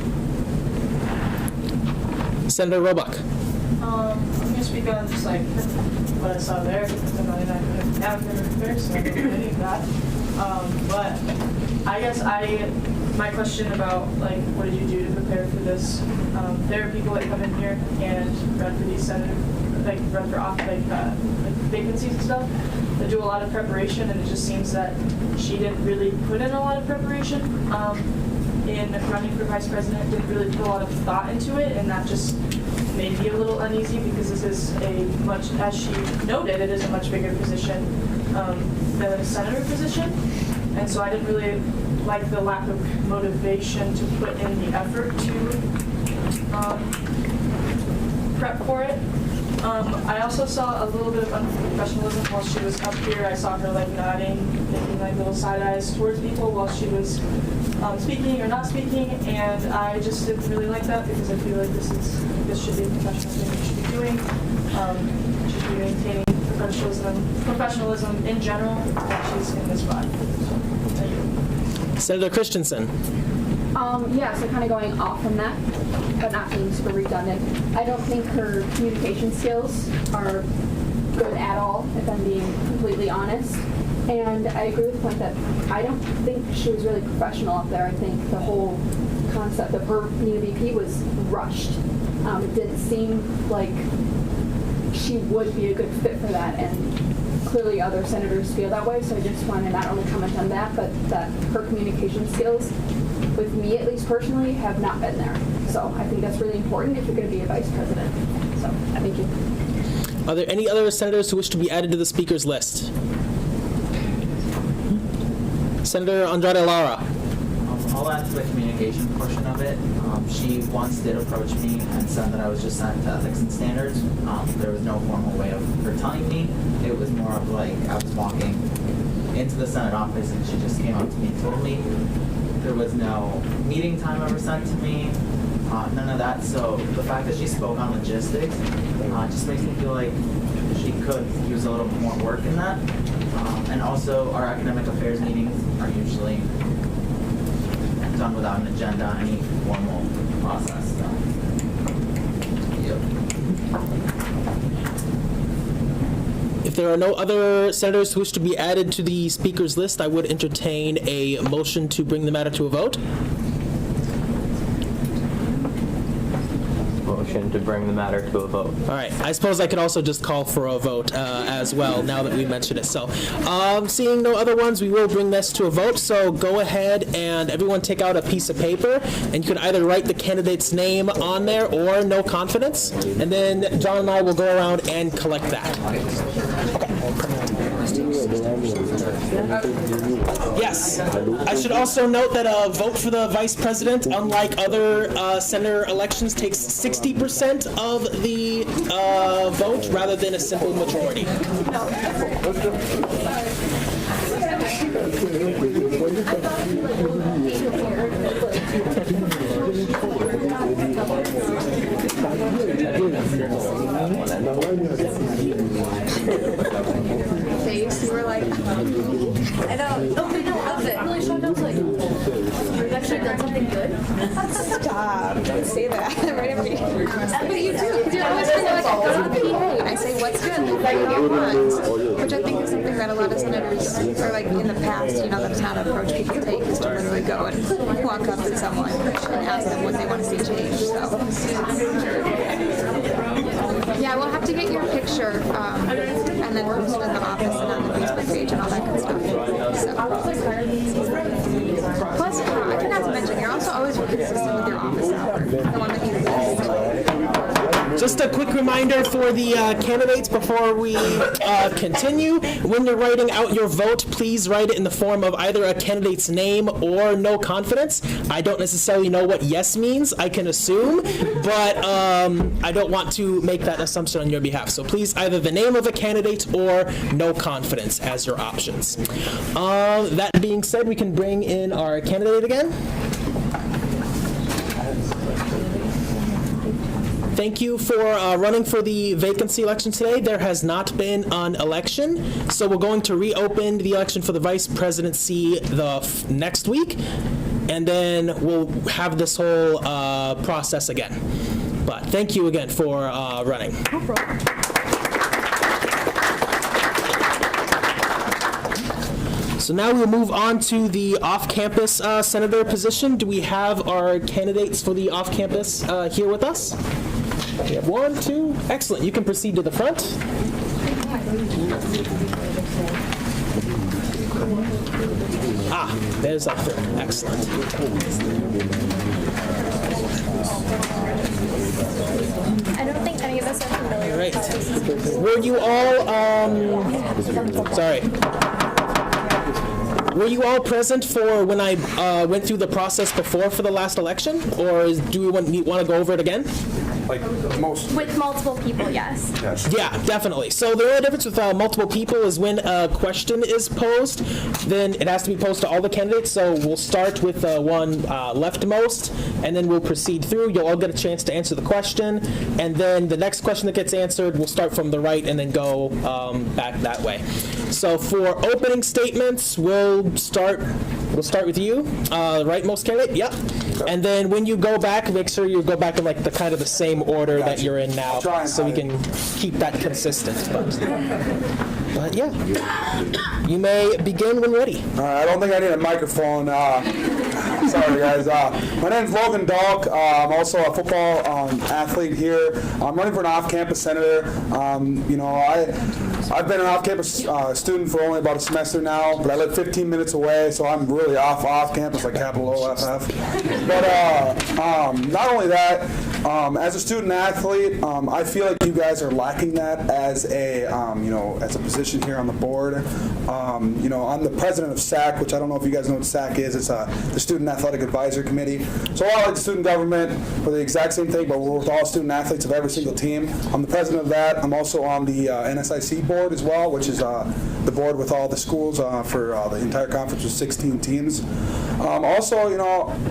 Senator Roebuck. I'm going to speak on just like what I saw there, because I'm not in academic affairs, so I don't know any of that. But I guess my question about like what did you do to prepare for this? There are people that come in here and run for these senators, like run for office, like vacancies and stuff, that do a lot of preparation, and it just seems that she didn't really put in a lot of preparation in running for vice president. Didn't really put a lot of thought into it, and that just made me a little uneasy because this is a much, as she noted, it is a much bigger position than a senator position, and so I didn't really like the lack of motivation to put in the effort to prep for it. I also saw a little bit of unprofessionalism while she was up here. I saw her like nodding, making like little side eyes towards people while she was speaking or not speaking, and I just didn't really like that because I feel like this should be a professional thing we should be doing. She should be maintaining professionalism in general while she's in this spot. Thank you. Senator Christensen. Yeah, so kind of going off from that, but not being super redundant. I don't think her communication skills are good at all, if I'm being completely honest. And I agree with the point that I don't think she was really professional up there. I think the whole concept of her being a VP was rushed. It didn't seem like she would be a good fit for that, and clearly other senators feel that way, so I just want to not only comment on that, but that her communication skills, with me at least personally, have not been there. So I think that's really important if you're going to be a vice president. So thank you. Are there any other senators who wish to be added to the speakers list? Senator Andrade Lara. I'll add to the communication portion of it. She once did approach me and said that I was just sent to ethics and standards. There was no formal way of her telling me. It was more of like I was walking into the Senate office and she just came up to me and told me. There was no meeting time ever sent to me, none of that. So the fact that she spoke on logistics just makes me feel like she could use a little bit more work in that. And also our academic affairs meetings are usually done without an agenda, any formal process. So, yep. If there are no other senators who wish to be added to the speakers list, I would entertain a motion to bring the matter to a vote. Motion to bring the matter to a vote. All right. I suppose I could also just call for a vote as well, now that we mentioned it. So, seeing no other ones, we will bring this to a vote. So go ahead and everyone take out a piece of paper, and you can either write the candidate's name on there or no confidence. And then John and I will go around and collect that. Yes. I should also note that a vote for the vice president, unlike other senator elections, takes 60% of the vote rather than a simple majority. Face, you were like, I know. Okay, no, that's it. Really, Sean, I was like, you've actually done something good. stop, don't say that. Right in my but you do. You always feel like I go to the PA and I say, what's good? Like, what do you want? Which I think is something that a lot of senators, or like in the past, you know, that's not an approach people take, is to literally go and walk up to someone and ask them what they want to see changed. So, yeah, we'll have to get your picture and then post it in the office and on the Facebook page and all that good stuff. So. Plus, I forgot to mention, you're also always consistent with your office hour, the one that you list. Just a quick reminder for the candidates before we continue. When you're writing out your vote, please write it in the form of either a candidate's name or no confidence. I don't necessarily know what yes means. I can assume, but I don't want to make that assumption on your behalf. So please, either the name of a candidate or no confidence as your options. That being said, we can bring in our candidate again. Thank you for running for the vacancy election today. There has not been an election, so we're going to reopen the election for the vice presidency next week, and then we'll have this whole process again. But thank you again for running. No problem. So now we'll move on to the off-campus senator position. Do we have our candidates for the off-campus here with us? We have 1, 2. Excellent. You can proceed to the front. There's up there. Excellent. I don't think any of us are familiar with how this is. Were you all, were you all present for when I went through the process before for the last election? Or do we want to go over it again? like most. With multiple people, yes. Yes. Yeah, definitely. So the only difference with multiple people is when a question is posed, then it has to be posed to all the candidates. So we'll start with the one leftmost, and then we'll proceed through. You'll all get a chance to answer the question, and then the next question that gets answered, we'll start from the right and then go back that way. So for opening statements, we'll start with you, rightmost candidate. Yep. And then when you go back, make sure you go back in like the kind of the same order that you're in now, so we can keep that consistent. But yeah, you may begin when ready. All right, I don't think I need a microphone. Sorry, guys. My name's Logan Dahlk. I'm also a football athlete here. I'm running for an off-campus senator. I've been an off-campus student for only about a semester now, but I live 15 minutes away, so I'm really off-campus, like capital OFF. But not only that, as a student athlete, I feel like you guys are lacking that as a as a position here on the board. I'm the president of SAC, which I don't know if you guys know what SAC is. It's the Student Athletic Advisory Committee. So all like student government, we're the exact same thing, but we're with all student athletes of every single team. I'm the president of that. I'm also on the NSIC board as well, which is the board with all the schools for the entire conference with 16 teams. Also,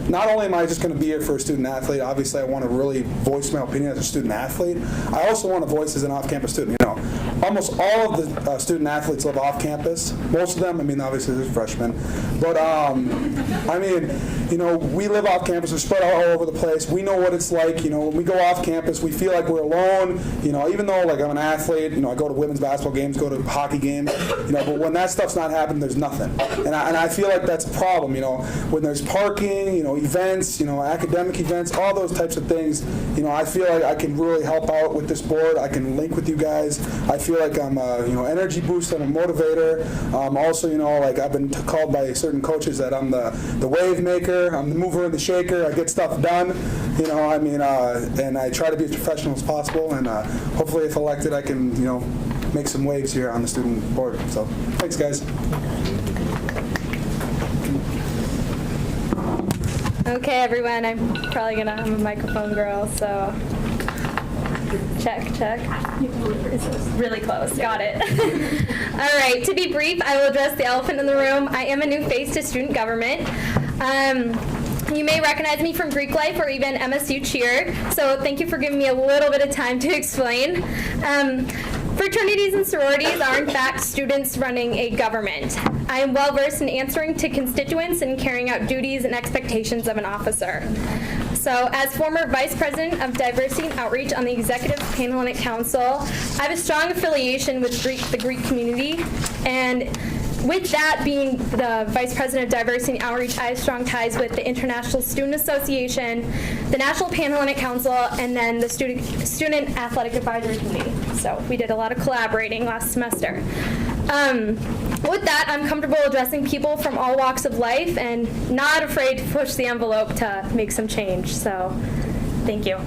not only am I just going to be here for a student athlete, obviously I want to really voice my opinion as a student athlete. I also want to voice as an off-campus student. Almost all of the student athletes live off campus. Most of them, obviously there's freshmen, but we live off campus. We're spread out all over the place. We know what it's like. When we go off campus, we feel like we're alone. Even though like I'm an athlete, I go to women's basketball games, go to hockey games. But when that stuff's not happening, there's nothing. And I feel like that's a problem. When there's parking, events, academic events, all those types of things. I feel like I can really help out with this board. I can link with you guys. I feel like I'm a energy booster. I'm a motivator. Also, like I've been called by certain coaches that I'm the wave maker. I'm the mover and the shaker. I get stuff done. And I try to be as professional as possible. And hopefully, if elected, I can make some waves here on the student board. So thanks, guys. Okay, everyone. I'm a microphone girl, so. Check. Really close. Got it. All right. To be brief, I will address the elephant in the room. I am a new face to student government. You may recognize me from Greek life or even MSU cheer. So thank you for giving me a little bit of time to explain. Fraternities and sororities are in fact students running a government. I am well versed in answering to constituents and carrying out duties and expectations of an officer. So as former Vice President of Diversity and Outreach on the Executive Panhellenic Council, I have a strong affiliation with the Greek community, and with that being the Vice President of Diversity and Outreach, I have strong ties with the International Student Association, the National Panhellenic Council, and then the Student Athletic Advisory Committee. So we did a lot of collaborating last semester. With that, I'm comfortable addressing people from all walks of life and not afraid to push the envelope to make some change. So, thank you.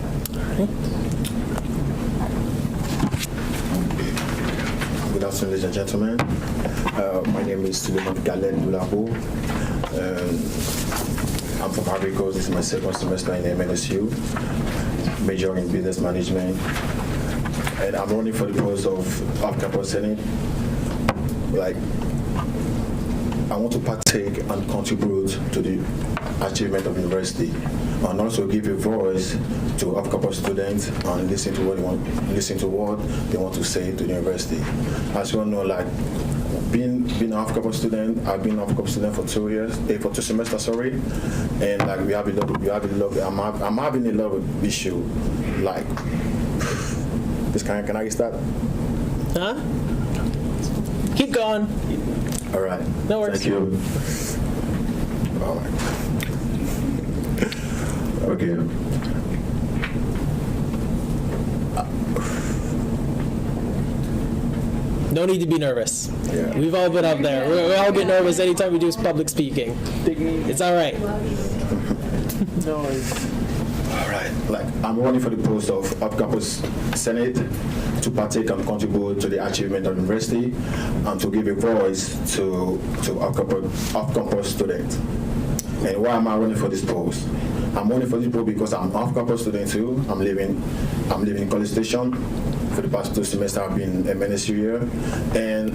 Good afternoon, ladies and gentlemen. My name is Suleiman Galen Dulabo. I'm from MAVRIK. This is my second semester in MSSA, majoring in business management. And I'm running for the post of off-campus Senate. I want to partake and contribute to the achievement of the university, and also give a voice to off-campus students and listen to what they want to say to the university. As you all know, being an off-campus student, I've been an off-campus student for 2 semesters, and I'm having a lot of issue. Can I start? Huh? Keep going. All right. No worries. Thank you. All right. Okay. No need to be nervous. Yeah. We've all been up there. We all get nervous anytime we do public speaking. It's all right. No worries. All right. I'm running for the post of off-campus Senate to partake and contribute to the achievement of the university and to give a voice to off-campus students. And why am I running for this post? I'm running for this role because I'm off-campus student too. I'm living in College Station. For the past 2 semesters, I've been MSSA here, and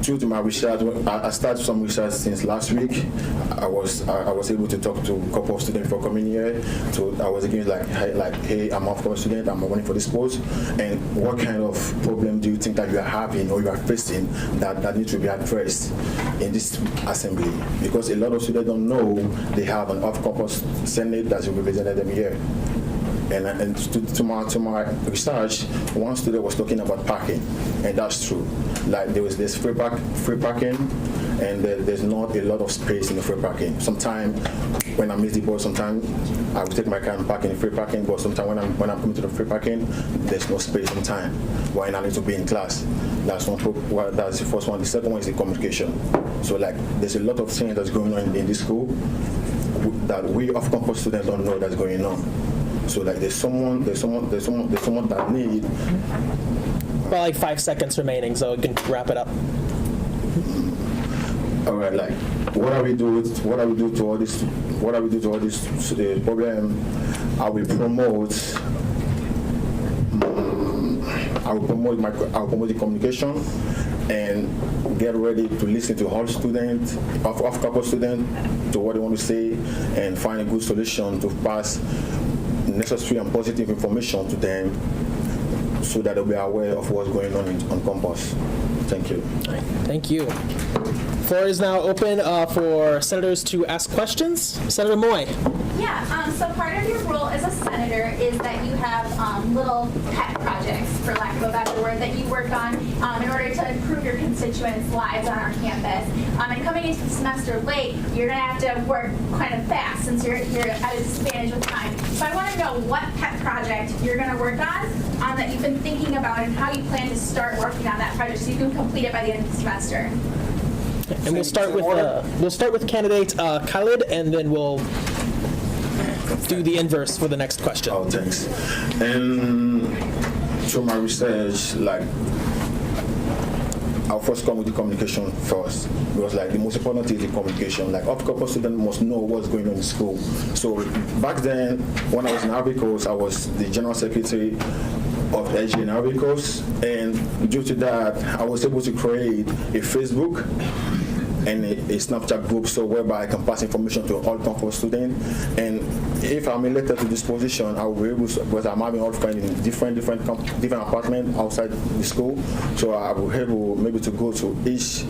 due to my research, I started some research since last week. I was able to talk to a couple of students before coming here. So I was again hey, I'm off-campus student. I'm running for this post, and what kind of problem do you think that you are having or you are facing that needs to be addressed in this assembly? Because a lot of students don't know they have an off-campus senate that will represent them here. And to my research, one student was talking about parking, and that's true. Like there's free parking, and there's not a lot of space in the free parking. Sometimes when I miss the bus, sometimes I will take my car and park in the free parking. But sometimes when I'm coming to the free parking, there's no space sometimes. Why I need to be in class? That's the first one. The second one is the communication. So like there's a lot of things that's going on in this school that we off-campus students don't know that's going on. So like there's someone that need. About like 5 seconds remaining, so we can wrap it up. All right, like what do we do to all this problem? I will promote the communication and get ready to listen to all students, off-campus students, to what they want to say, and find a good solution to pass necessary and positive information to them so that they'll be aware of what's going on campus. Thank you. Thank you. Floor is now open for senators to ask questions. Senator Moy. Yeah, so part of your role as a senator is that you have little pet projects, for lack of a better word, that you work on in order to improve your constituents' lives on our campus. And coming into the semester late, you're going to have to work kind of fast since you're at a disadvantage with time. So I want to know what pet project you're going to work on that you've been thinking about and how you plan to start working on that project so you can complete it by the end of the semester. And we'll start with candidate Khalid, and then we'll do the inverse for the next question. Oh, thanks. And through my research, like I'll first come with the communication first, because like the most important thing is the communication. Like off-campus students must know what's going on in school. So back then, when I was in MAVRIK, I was the general secretary of the SG in MAVRIK, and due to that, I was able to create a Facebook and a Snapchat group, so whereby I can pass information to all campus students. And if I'm elected to this position, I will be able to, because I'm having all kinds in different apartments outside the school, so I will be able maybe to go to each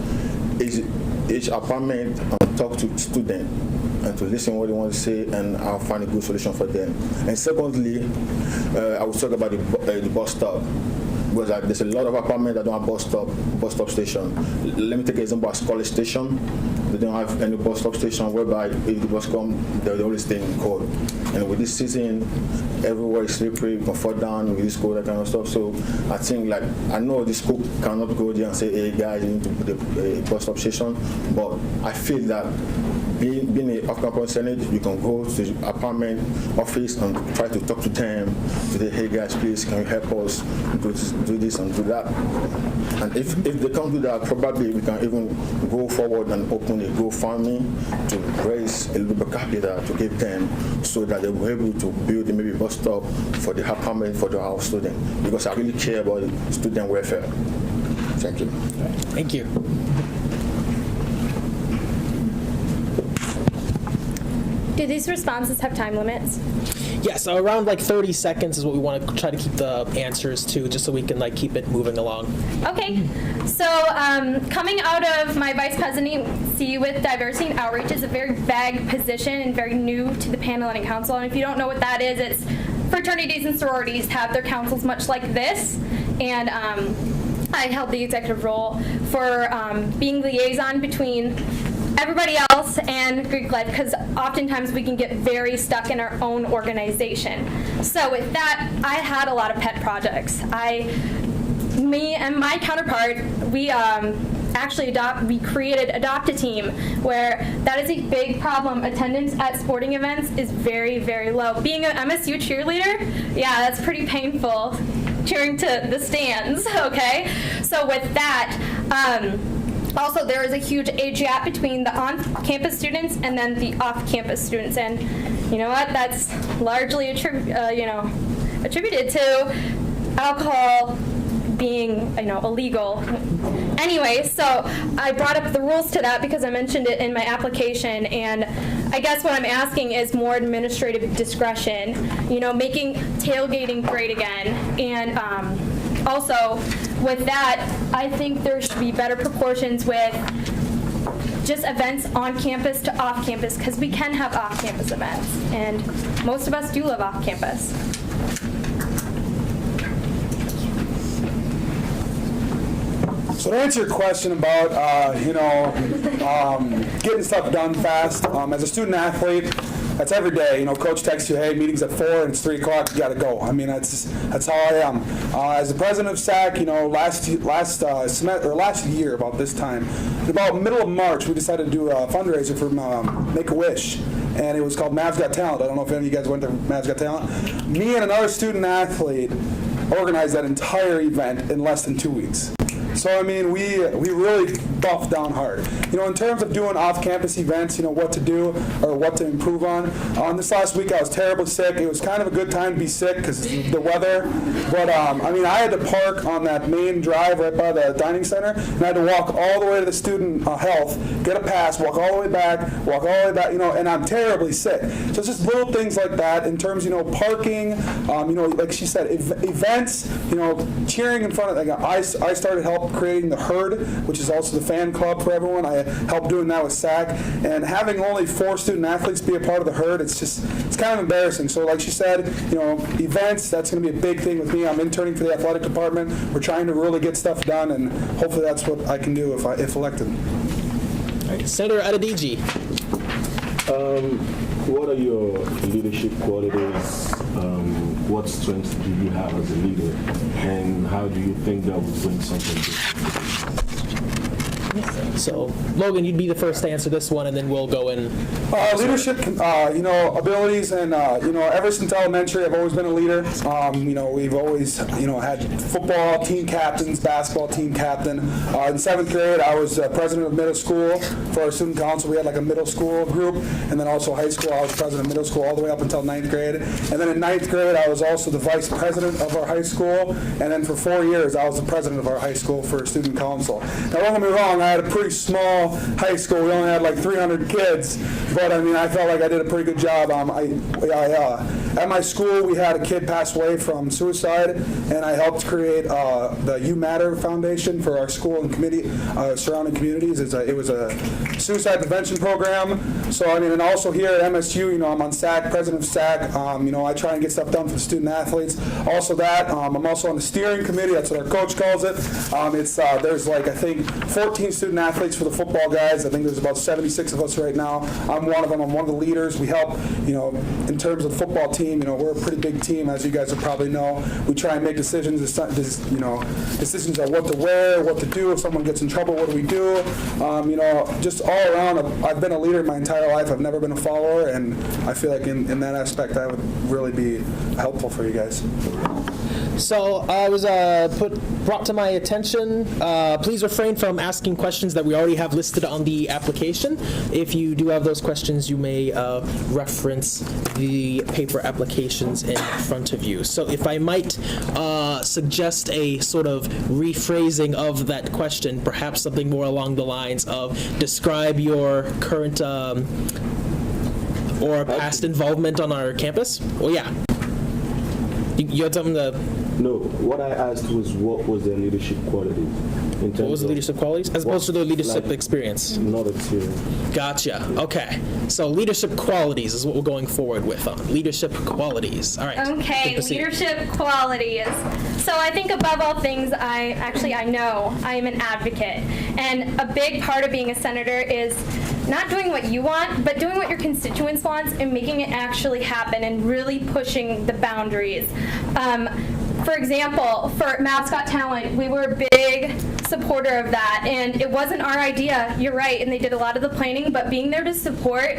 apartment and talk to students and to listen what they want to say, and I'll find a good solution for them. And secondly, I will talk about the bus stop. Because there's a lot of apartments that don't have bus stop station. Let me take an example as College Station. They don't have any bus stop station, whereby if the bus come, they're always staying in cold. And with this season, everywhere is slippery, you can fall down with this cold, that kind of stuff. So I think like, I know the school cannot go there and say, hey guys, you need to put a bus stop station, but I feel that being an off-campus senate, you can go to the apartment office and try to talk to them, to say, hey guys, please, can you help us do this and do that? And if they can't do that, probably we can even go forward and open a GoFundMe to raise a little bit of capital to give them, so that they will be able to build maybe a bus stop for the apartment for our students. Because I really care about student welfare. Thank you. Thank you. Do these responses have time limits? Yes, around like 30 seconds is what we want to try to keep the answers to, just so we can like keep it moving along. Okay, so coming out of my vice presidency with diversity and outreach is a very vague position and very new to the panel and council. And if you don't know what that is, it's fraternities and sororities have their councils much like this. And I held the executive role for being liaison between everybody else and Greek life, because oftentimes we can get very stuck in our own organization. So with that, I had a lot of pet projects. Me and my counterpart, we created Adopt a Team, where that is a big problem. Attendance at sporting events is very, very low. Being an MSU cheerleader, yeah, that's pretty painful, cheering to the stands, okay? So with that, Also, there is a huge age gap between the on-campus students and then the off-campus students, and you know what? That's largely attributed to alcohol being, illegal. Anyway, so I brought up the rules to that because I mentioned it in my application, and I guess what I'm asking is more administrative discretion, making tailgating great again, and also with that, I think there should be better proportions with just events on campus to off campus, because we can have off campus events, and most of us do live off campus. So to answer your question about, getting stuff done fast, as a student athlete, that's every day. Coach texts you, hey, meeting's at 4 and it's 3 o'clock, you got to go. I mean, that's how I am. As the president of SAC, last year about this time, about middle of March, we decided to do a fundraiser for Make-A-Wish. And it was called Mavs Got Talent. I don't know if any of you guys went to Mavs Got Talent. Me and another student athlete organized that entire event in less than 2 weeks. So, I mean, we really buffed down hard. In terms of doing off-campus events, what to do or what to improve on. This last week, I was terribly sick. It was kind of a good time to be sick because of the weather. But, I had to park on that main drive right by the dining center, and I had to walk all the way to the student health, get a pass, walk all the way back, and I'm terribly sick. So it's just little things like that in terms, parking, like she said, events, cheering in front of, I started helping creating the Herd, which is also the fan club for everyone. I helped doing that with SAC, and having only 4 student athletes be a part of the Herd, it's kind of embarrassing. So like she said, events, that's going to be a big thing with me. I'm interning for the athletic department. We're trying to really get stuff done, and hopefully that's what I can do if elected. All right, Senator Adedeji. What are your leadership qualities? What strengths do you have as a leader? And how do you think that will bring something to So, Logan, you'd be the first to answer this one, and then we'll go in. Leadership, abilities, and ever since elementary, I've always been a leader. We've always, had football team captains, basketball team captain. In 7th grade, I was president of middle school for our student council. We had like a middle school group, and then also high school. I was president of middle school all the way up until 9th grade. And then in 9th grade, I was also the vice president of our high school. And then for 4 years, I was the president of our high school for student council. Now, don't get me wrong, I had a pretty small high school. We only had like 300 kids, but I felt like I did a pretty good job. At my school, we had a kid pass away from suicide, and I helped create the You Matter Foundation for our school and surrounding communities. It was a suicide prevention program. So, and also here at MSU, I'm on SAC, president of SAC. I try and get stuff done for the student athletes. Also I'm also on the steering committee. That's what our coach calls it. There's like, I think, 14 student athletes for the football guys. I think there's about 76 of us right now. I'm one of them. I'm one of the leaders. We help, in terms of the football team, we're a pretty big team, as you guys will probably know. We try and make decisions, decisions on what to wear, what to do. If someone gets in trouble, what do we do? Just all around, I've been a leader my entire life. I've never been a follower, and I feel like in that aspect, I would really be helpful for you guys. So I was brought to my attention, please refrain from asking questions that we already have listed on the application. If you do have those questions, you may reference the paper applications in front of you. So if I might suggest a sort of rephrasing of that question, perhaps something more along the lines of describe your current or past involvement on our campus. Well, yeah. You had something to... No, what I asked was what was their leadership qualities? What was the leadership qualities? As opposed to the leadership experience? Not experience. Gotcha. Okay. So leadership qualities is what we're going forward with on. Leadership qualities. All right. Okay, leadership qualities. So I think above all things, I know I am an advocate. And a big part of being a senator is not doing what you want, but doing what your constituents want and making it actually happen and really pushing the boundaries. For example, for Mavs Got Talent, we were a big supporter of that, and it wasn't our idea, you're right, and they did a lot of the planning, but being there to support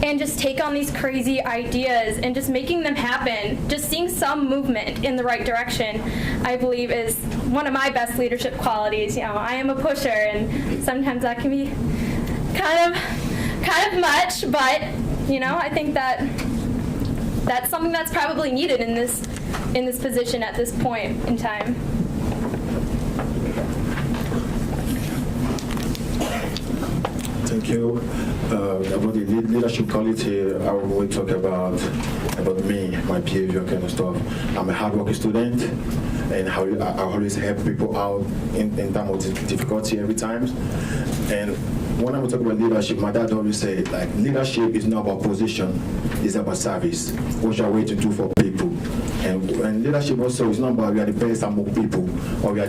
and just take on these crazy ideas and just making them happen, just seeing some movement in the right direction, I believe is one of my best leadership qualities. I am a pusher, and sometimes that can be kind of much, but I think that's something that's probably needed in this position at this point in time. Thank you. About the leadership quality, I will talk about me, my behavior kind of stuff. I'm a hardworking student, and I always help people out in terms of difficulty every time. And when I talk about leadership, my dad always say, like, leadership is not about position, it's about service. What you're waiting to do for people. And leadership also is not about we are the best among people, or we are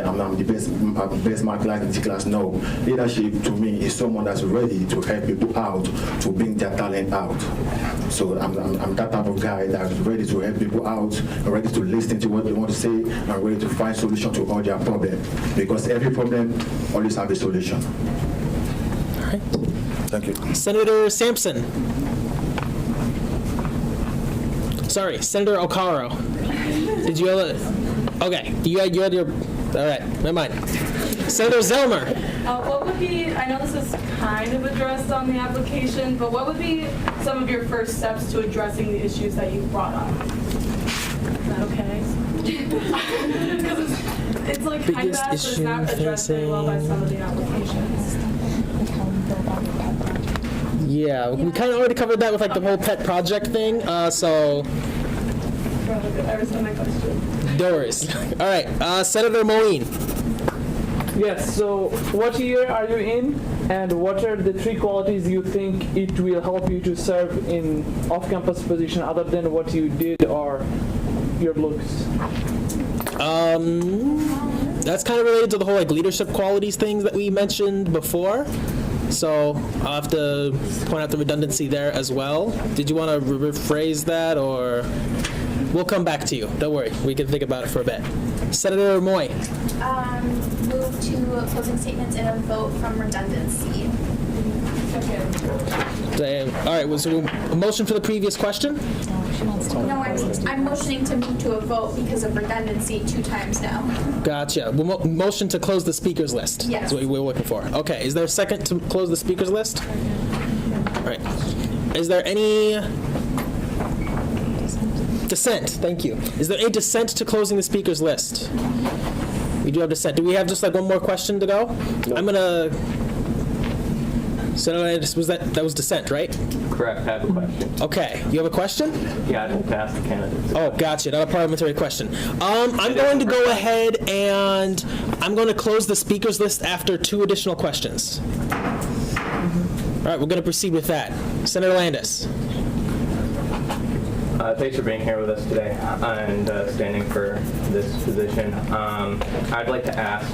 I'm the best my class in the class. No, leadership to me is someone that's ready to help people out, to bring their talent out. So I'm that type of guy that's ready to help people out, ready to listen to what they want to say, and ready to find solution to all their problems. Because every problem always has a solution. All right. Thank you. Senator Sampson. Sorry, Senator O'Caro. Did you have a... Okay, you had your... All right, never mind. Senator Zellmer. What would be, I know this is kind of addressed on the application, but what would be some of your first steps to addressing the issues that you brought up? Is that okay? Because it's like kind of bad, so it's not addressed very well by some of the applications. Yeah, we kind of already covered that with like the whole pet project thing, so... I understand my question. No worries. All right, Senator Moeen. Yes, so what year are you in, and what are the 3 qualities you think it will help you to serve in off-campus position other than what you did or your looks? That's kind of related to the whole like leadership qualities things that we mentioned before. So I'll have to point out the redundancy there as well. Did you want to rephrase that, or we'll come back to you? Don't worry, we can think about it for a bit. Senator Moy. Move to closing statements and a vote from redundancy. All right, was there a motion for the previous question? No, I'm motioning to move to a vote because of redundancy 2 times now. Gotcha. Motion to close the speakers list. Yes. That's what we're looking for. Okay, is there a second to close the speakers list? All right. Is there any dissent? Thank you. Is there any dissent to closing the speakers list? We do have dissent. Do we have just like one more question to go? No. I'm gonna. So that was dissent, right? Correct. I have a question. Okay. You have a question? Yeah, I'd like to ask the candidates. Oh, gotcha. Not a parliamentary question. I'm going to go ahead and I'm going to close the speakers list after 2 additional questions. All right, we're going to proceed with that. Senator Landis. Thanks for being here with us today and standing for this position. I'd like to ask,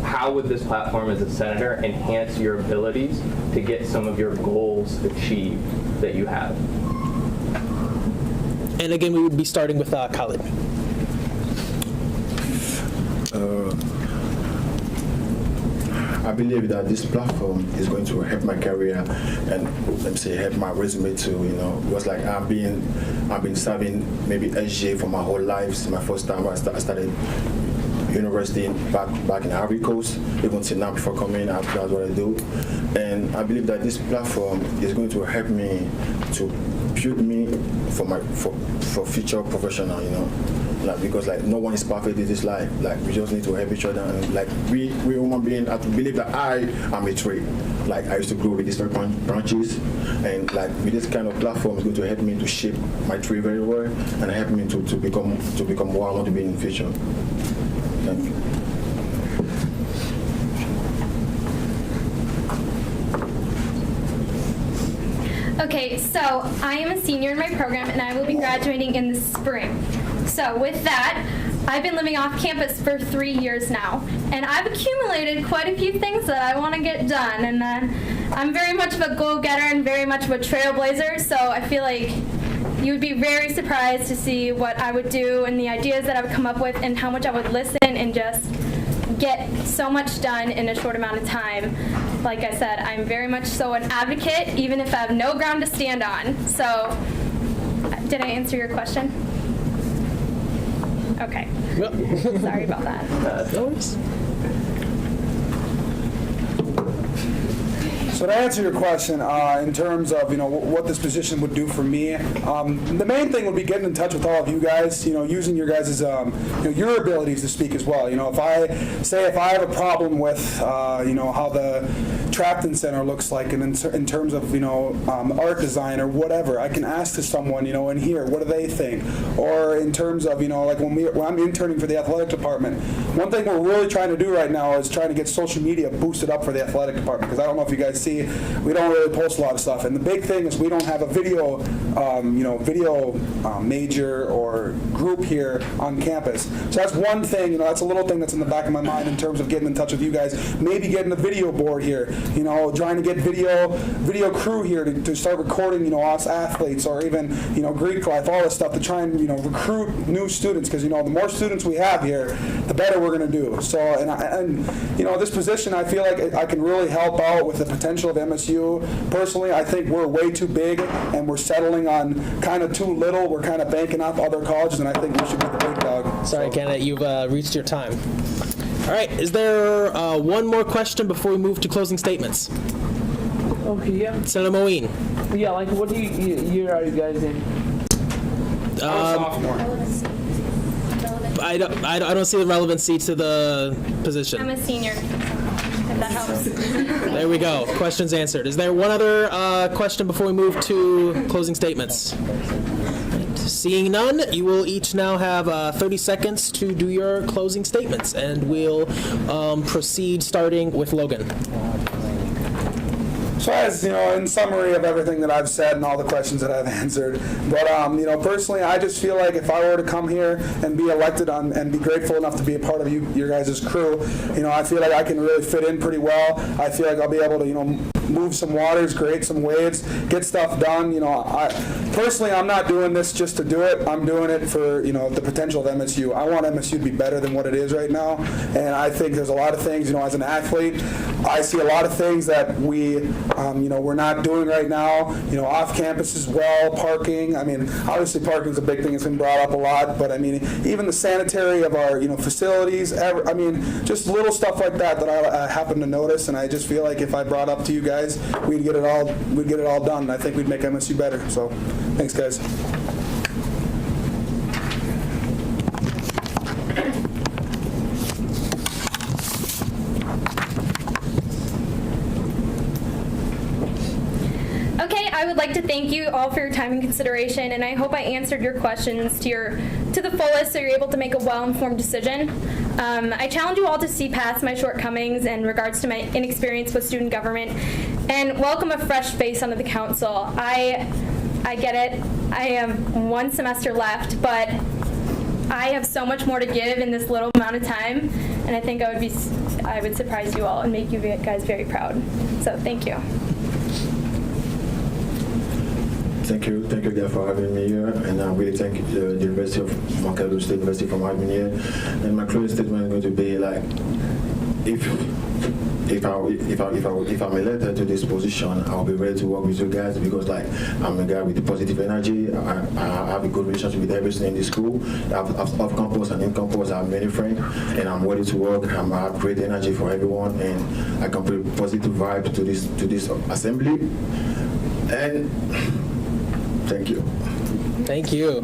how would this platform as a senator enhance your abilities to get some of your goals achieved that you have? And again, we would be starting with Khalid. I believe that this platform is going to help my career and help my resume too. Because like I've been serving maybe SJ for my whole life. Since my first time I started university back in Ivory Coast, even till now before coming out, that's what I do. And I believe that this platform is going to help me to build me for future professional, Like, because like no one is perfect in this life. Like we just need to help each other, and like we human beings have to believe that I am a tree. Like I used to grow with these branches, and like with this kind of platform is going to help me to shape my tree very well and help me to become what I want to be in the future. Thank you. Okay, so I am a senior in my program and I will be graduating in the spring. So with that, I've been living off campus for 3 years now, and I've accumulated quite a few things that I want to get done, and I'm very much of a go-getter and very much of a trailblazer, so I feel like you would be very surprised to see what I would do and the ideas that I would come up with and how much I would listen and just get so much done in a short amount of time. like I said, I'm very much so an advocate, even if I have no ground to stand on. So, did I answer your question? Okay. Sorry about that. No worries. So to answer your question, in terms of what this position would do for me, the main thing would be getting in touch with all of you guys. Using your guys' your abilities to speak as well. If I have a problem with how the Trafton Center looks like, and in terms of art design or whatever, I can ask to someone in here, what do they think? Or in terms of like when I'm interning for the athletic department, one thing we're really trying to do right now is trying to get social media boosted up for the athletic department, because I don't know if you guys see, we don't really post a lot of stuff, and the big thing is we don't have a video major or group here on campus. So that's one thing, that's a little thing that's in the back of my mind in terms of getting in touch with you guys. Maybe getting a video board here, trying to get video crew here to start recording, us athletes, or even Greek life, all this stuff, to try and recruit new students, because the more students we have here, the better we're going to do. So and this position, I feel like I can really help out with the potential of MSU. Personally, I think we're way too big and we're settling on kind of too little. We're kind of banking off other colleges, and I think we should be the big dog. Sorry, candidate, you've reached your time. All right, is there one more question before we move to closing statements? Okay, yeah. Senator Moeen. Yeah, like what year are you guys in? Sophomore. I don't see the relevancy to the position. I'm a senior. If that helps. There we go. Questions answered. Is there one other question before we move to closing statements? Seeing none, you will each now have 30 seconds to do your closing statements, and we'll proceed starting with Logan. So as, in summary of everything that I've said and all the questions that I've answered, but, personally, I just feel like if I were to come here and be elected and be grateful enough to be a part of your guys' crew, I feel like I can really fit in pretty well. I feel like I'll be able to, move some waters, create some waves, get stuff done. Personally, I'm not doing this just to do it. I'm doing it for, the potential of MSU. I want MSU to be better than what it is right now, and I think there's a lot of things, as an athlete, I see a lot of things that we're not doing right now, off campus as well, parking. Obviously parking is a big thing. It's been brought up a lot, but even the sanitary of our, facilities, just little stuff like that I happen to notice, and I just feel like if I brought up to you guys, we'd get it all done, and I think we'd make MSU better. So, thanks, guys. Okay, I would like to thank you all for your time and consideration, and I hope I answered your questions to the fullest so you're able to make a well-informed decision. I challenge you all to see past my shortcomings in regards to my inexperience with student government and welcome a fresh face onto the council. I get it. I have one semester left, but I have so much more to give in this little amount of time, and I think I would surprise you all and make you guys very proud. So thank you. Thank you again for having me here, and I really thank the University of Montclair State University for having me here. And my closing statement is going to be like, if I'm elected to this position, I'll be ready to work with you guys, because I'm a guy with positive energy. I have a good relationship with everything in the school. Off campus and in campus, I have many friends, and I'm ready to work. I have great energy for everyone, and I can bring positive vibes to this assembly. And thank you. Thank you.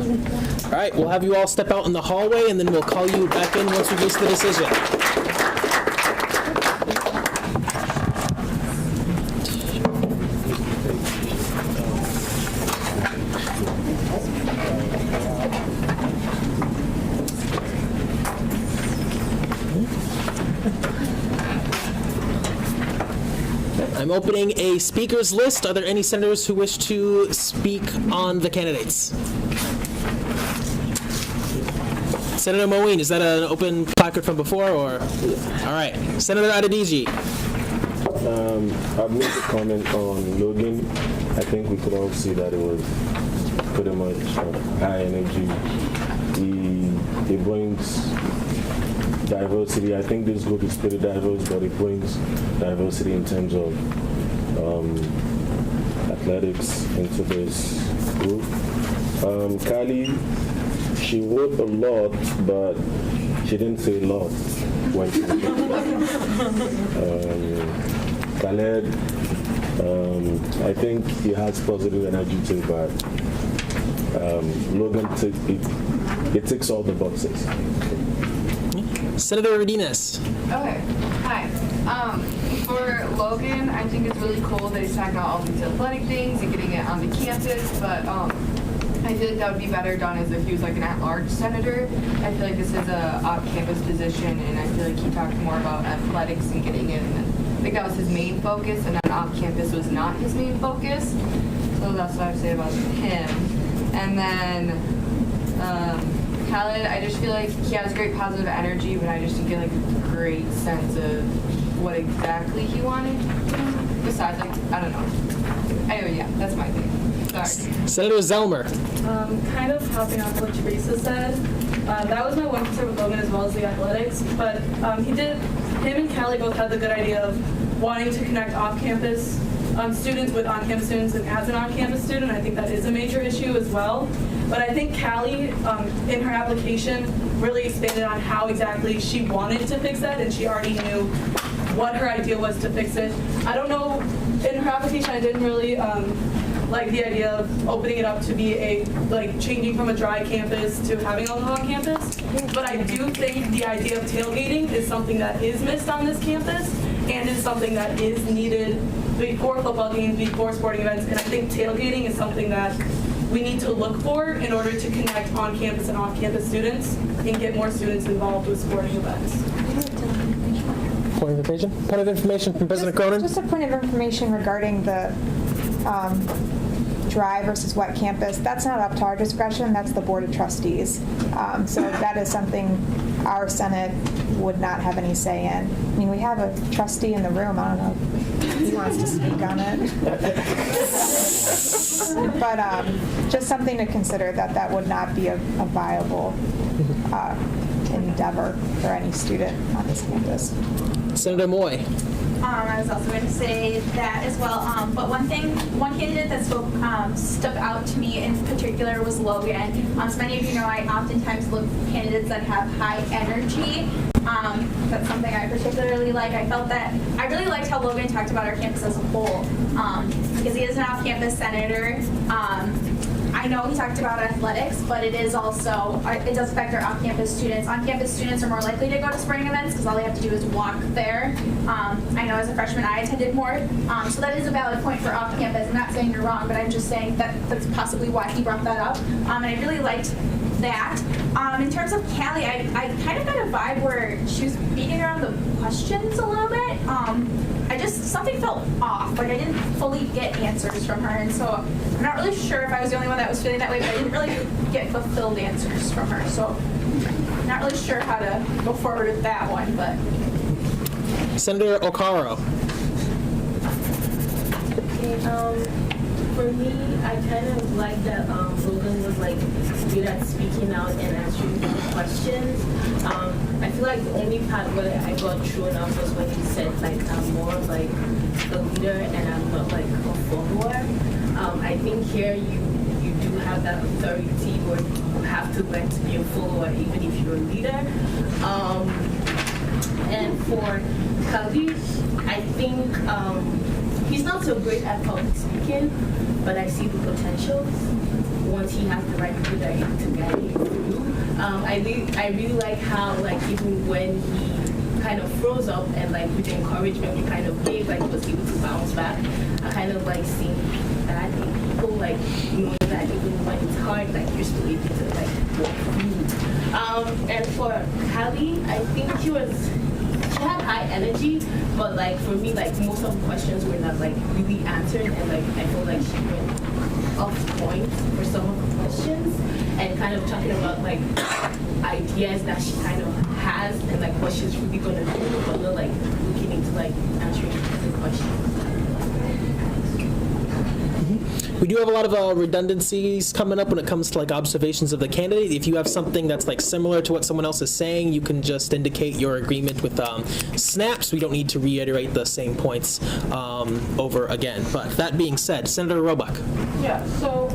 All right, we'll have you all step out in the hallway, and then we'll call you back in once we reach the decision. I'm opening a speakers list. Are there any senators who wish to speak on the candidates? Senator Moeen, is that an open placard from before, or? All right. Senator Adedeji. I've made a comment on Logan. I think we could all see that it was pretty much high energy. He brings diversity. I think this group is pretty diverse, but it brings diversity in terms of athletics into this group. Kylie, she wrote a lot, but she didn't say a lot when she Khaled, I think he has positive energy too, but Logan, it ticks all the boxes. Senator Rodinez. Okay, hi. For Logan, I think it's really cool that he's talking about all these athletic things and getting it on the campus, but I feel like that would be better done as if he was like an at-large senator. I feel like this is a off-campus position, and I feel like he talked more about athletics and getting it, and I think that was his main focus, and then off-campus was not his main focus. So that's what I would say about him. And then Khaled, I just feel like he has great positive energy, but I just didn't get like a great sense of what exactly he wanted. Besides, like, I don't know. Anyway, yeah, that's my thing. Sorry. Senator Zelmer. Kind of hopping off what Teresa said. That was my one concern with Logan as well as the athletics, but him and Callie both had the good idea of wanting to connect off-campus students with on-campus students, and as an on-campus student, I think that is a major issue as well. But I think Callie, in her application, really expanded on how exactly she wanted to fix that, and she already knew what her idea was to fix it. I don't know, in her application, I didn't really like the idea of opening it up to be changing from a dry campus to having alcohol on campus. But I do think the idea of tailgating is something that is missed on this campus and is something that is needed before football games, before sporting events. And I think tailgating is something that we need to look for in order to connect on-campus and off-campus students and get more students involved with sporting events. Point of information? Point of information from President Cronin? Just a point of information regarding the dry versus wet campus. That's not up to our discretion. That's the Board of Trustees. So that is something our Senate would not have any say in. I mean, we have a trustee in the room. I don't know if he wants to speak on it. But just something to consider, that would not be a viable endeavor for any student on this campus. Senator Moy. I was also going to say that as well. But one candidate that stuck out to me in particular was Logan. As many of you know, I oftentimes look for candidates that have high energy. That's something I particularly like. I felt that I really liked how Logan talked about our campus as a whole, because he is an off-campus senator. I know he talked about athletics, but it is also, it does affect our off-campus students. On-campus students are more likely to go to sporting events because all they have to do is walk there. I know as a freshman I attended more, so that is a valid point for off-campus. I'm not saying you're wrong, but I'm just saying that that's possibly why he brought that up. And I really liked that. In terms of Callie, I kind of got a vibe where she was beating around the questions a little bit. Something felt off, like I didn't fully get answers from her, and so I'm not really sure if I was the only one that was feeling that way, but I didn't really get fulfilled answers from her, so I'm not really sure how to go forward with that one, but. Senator O'Caro. Okay, for me, I kind of like that Logan was like good at speaking out and answering questions. I feel like the only part where I got thrown off was when he said like I'm more of like a leader and I'm not like a follower. I think here you do have that authority where you have to learn to be a follower even if you're a leader. And for Khalid, I think he's not so great at public speaking, but I see the potential once he has the right people that are able to guide him through. I really like how like even when he kind of froze up and like with the encouragement we kind of gave, like he was able to bounce back. I kind of like seeing that in people, like knowing that even when it's hard, like you're still able to like walk through. And for Callie, I think she had high energy, but like for me, like most of the questions were not like really answered, and like I feel like she went off point for some of the questions, and kind of talking about like ideas that she kind of has and like what she's really gonna do, but not like looking into like answering the questions. We do have a lot of redundancies coming up when it comes to like observations of the candidate. If you have something that's like similar to what someone else is saying, you can just indicate your agreement with snaps. We don't need to reiterate the same points over again. But that being said, Senator Roebuck. Yeah, so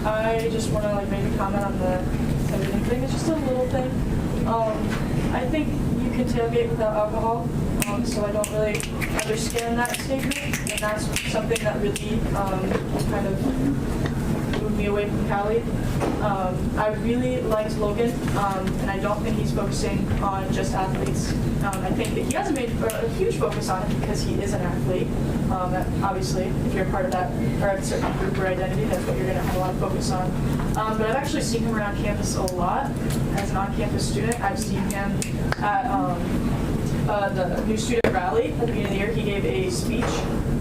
I just want to like make a comment on the everything thing. It's just a little thing. I think you can tailgate without alcohol, so I don't really understand that statement, and that's something that really kind of moved me away from Callie. I really liked Logan, and I don't think he's focusing on just athletes. I think that he hasn't made a huge focus on it because he is an athlete. Obviously, if you're part of that or a certain group or identity, that's what you're going to have a lot of focus on. But I've actually seen him around campus a lot as an on-campus student. I've seen him at the new student rally at the beginning of the year. He gave a speech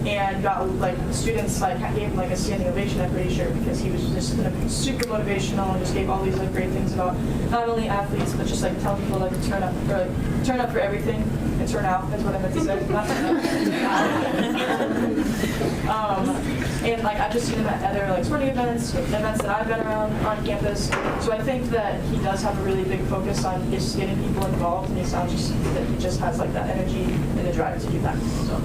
and got like students like gave him like a standing ovation, I'm pretty sure, because he was just super motivational and just gave all these like great things about not only athletes but just like telling people like to turn up or like turn up for everything and turn out is what I meant to say. Not turn out. And like I've just seen him at other like sporting events that I've been around on campus. So I think that he does have a really big focus on just getting people involved, and he sounds just that he just has like that energy and the drive to do that. So.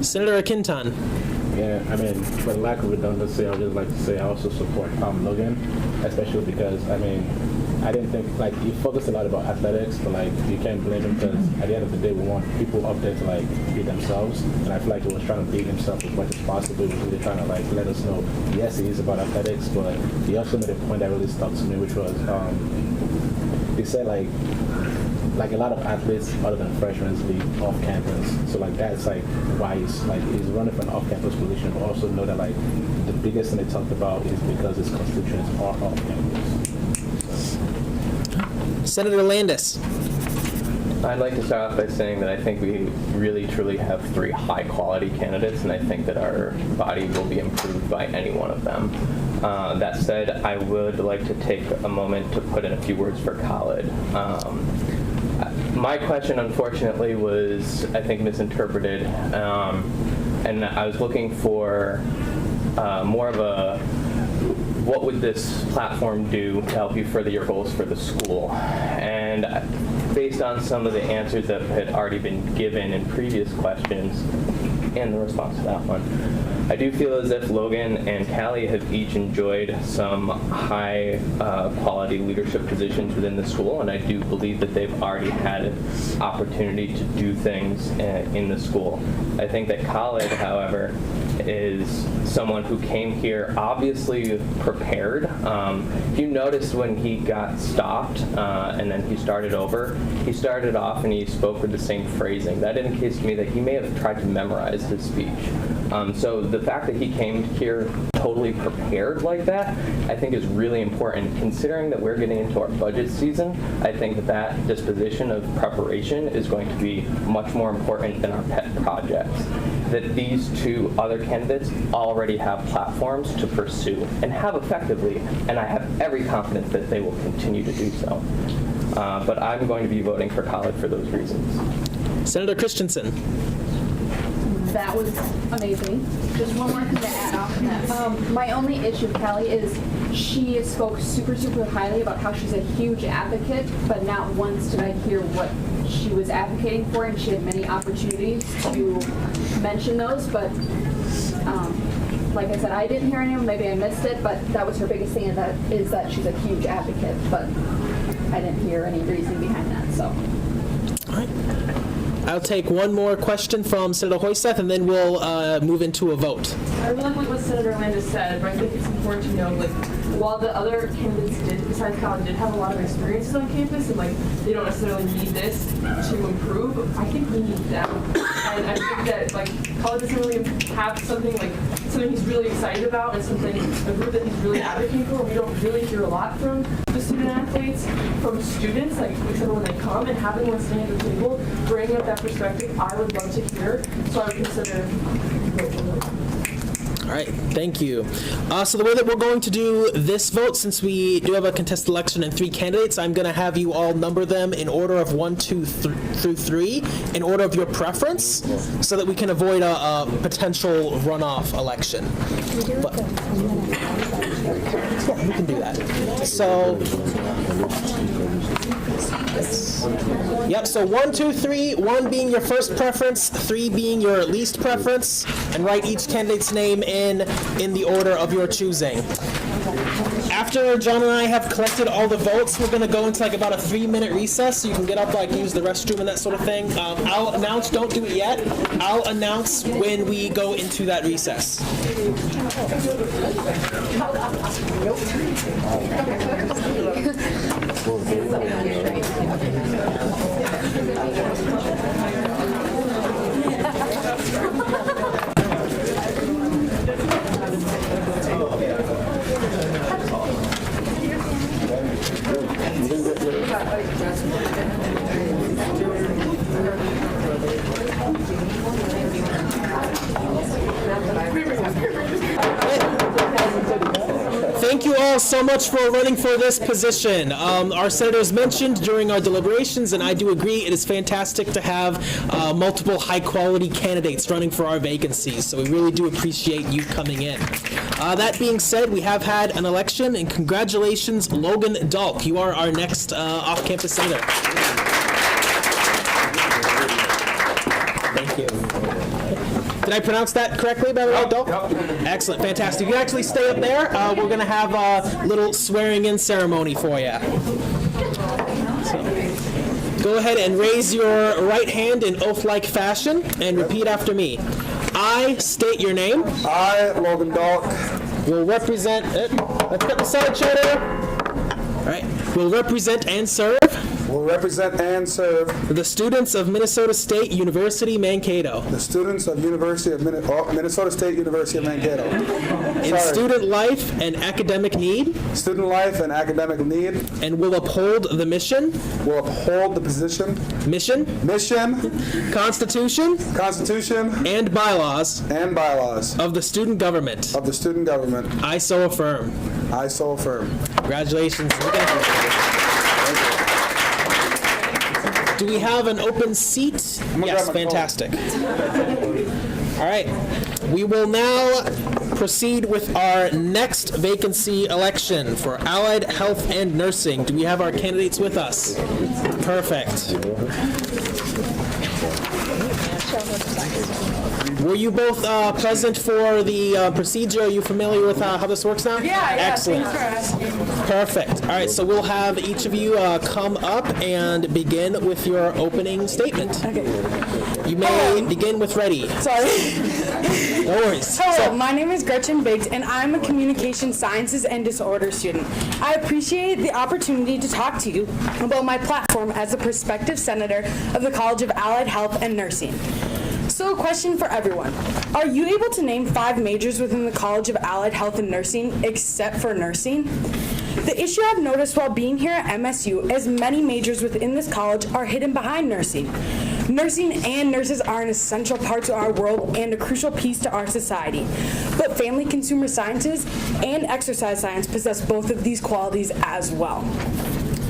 Senator Akintan. Yeah, I mean, for the lack of redundancy, I would just like to say I also support Logan, especially because, I mean, I didn't think, like, he focused a lot about athletics, but, like, you can't blame him because at the end of the day, we want people up there to, like, be themselves. And I feel like he was trying to be himself as much as possible. He was really trying to, like, let us know, yes, he is about athletics, but he also made a point that really stuck to me, which was, he said, like a lot of athletes other than freshmen leave off campus. So like that's like why he's running for an off campus position, but also know that like the biggest thing they talked about is because his constituents are off campus. Senator Landis. I'd like to start off by saying that I think we really truly have 3 high quality candidates, and I think that our body will be improved by any one of them. That said, I would like to take a moment to put in a few words for Khalid. My question, unfortunately, was, I think, misinterpreted, and I was looking for more of a, what would this platform do to help you further your goals for the school? And based on some of the answers that had already been given in previous questions, and the response to that one, I do feel as if Logan and Callie have each enjoyed some high quality leadership positions within the school, and I do believe that they've already had an opportunity to do things in the school. I think that Khalid, however, is someone who came here obviously prepared. If you noticed when he got stopped and then he started over, he started off and he spoke with the same phrasing. That indicates to me that he may have tried to memorize his speech. So the fact that he came here totally prepared like that, I think is really important. Considering that we're getting into our budget season, I think that that disposition of preparation is going to be much more important than our pet projects. That these 2 other candidates already have platforms to pursue and have effectively, and I have every confidence that they will continue to do so. But I'm going to be voting for Khalid for those reasons. Senator Christensen. That was amazing. Just one more thing to add on to that. My only issue with Callie is she spoke super, super highly about how she's a huge advocate, but not once did I hear what she was advocating for, and she had many opportunities to mention those, but like I said, I didn't hear any of them. Maybe I missed it, but that was her biggest thing, and that is that she's a huge advocate, but I didn't hear any reason behind that, so. All right. I'll take one more question from Senator Hoyseth, and then we'll move into a vote. I really like what Senator Landis said, but I think it's important to know, like, while the other candidates besides Khalid, did have a lot of experiences on campus, and like, they don't necessarily need this to improve, I think we need them. And I think that, like, Khalid doesn't really have something he's really excited about, and a group that he's really advocating for. We don't really hear a lot from the student athletes, from students, like, except when they come, and having one stand at the table, bringing up that perspective, I would love to hear, so I would consider voting for them. All right, thank you. So the way that we're going to do this vote, since we do have a contested election and 3 candidates, I'm going to have you all number them in order of 1, 2, through 3, in order of your preference, so that we can avoid a potential runoff election. Yeah, we can do that. So, yep, so 1, 2, 3, 1 being your first preference, 3 being your least preference, and write each candidate's name in the order of your choosing. After John and I have collected all the votes, we're going to go into like about a 3-minute recess, so you can get up, like use the restroom and that sort of thing. I'll announce, don't do it yet, I'll announce when we go into that recess. Thank you all so much for running for this position. Our senators mentioned during our deliberations, and I do agree, it is fantastic to have multiple high-quality candidates running for our vacancies, so we really do appreciate you coming in. That being said, we have had an election, and congratulations, Logan Dahlk. You are our next off-campus senator. Thank you. Did I pronounce that correctly, by the way, Dahlk? Yep. Excellent, fantastic. You can actually stay up there. We're going to have a little swearing-in ceremony for you. So, go ahead and raise your right hand in oath-like fashion and repeat after me. I state your name. I, Logan Dahlk, will represent it. Let's get the side shoulder. All right. Will represent and serve. Will represent and serve the students of Minnesota State University, Mankato. The students of Minnesota State University of Mankato. In student life and academic need. Student life and academic need. And will uphold the mission. Will uphold the position. Mission. Constitution. And bylaws. Of the student government. I so affirm. Congratulations. Do we have an open seat? Yes, fantastic. All right. We will now proceed with our next vacancy election for Allied Health and Nursing. Do we have our candidates with us? Perfect. Were you both present for the procedure? Are you familiar with how this works now? Yeah, excellent. Thanks for asking. Perfect. All right, so we'll have each of you come up and begin with your opening statement. Okay. You may begin with ready. Sorry. No worries. Hello, my name is Gretchen Biggs, and I'm a Communication Sciences and Disorder student. I appreciate the opportunity to talk to you about my platform as a prospective senator of the College of Allied Health and Nursing. So a question for everyone. Are you able to name 5 majors within the College of Allied Health and Nursing except for nursing? The issue I've noticed while being here at MSU is many majors within this college are hidden behind nursing. Nursing and nurses are an essential part to our world and a crucial piece to our society. But family consumer sciences and exercise science possess both of these qualities as well.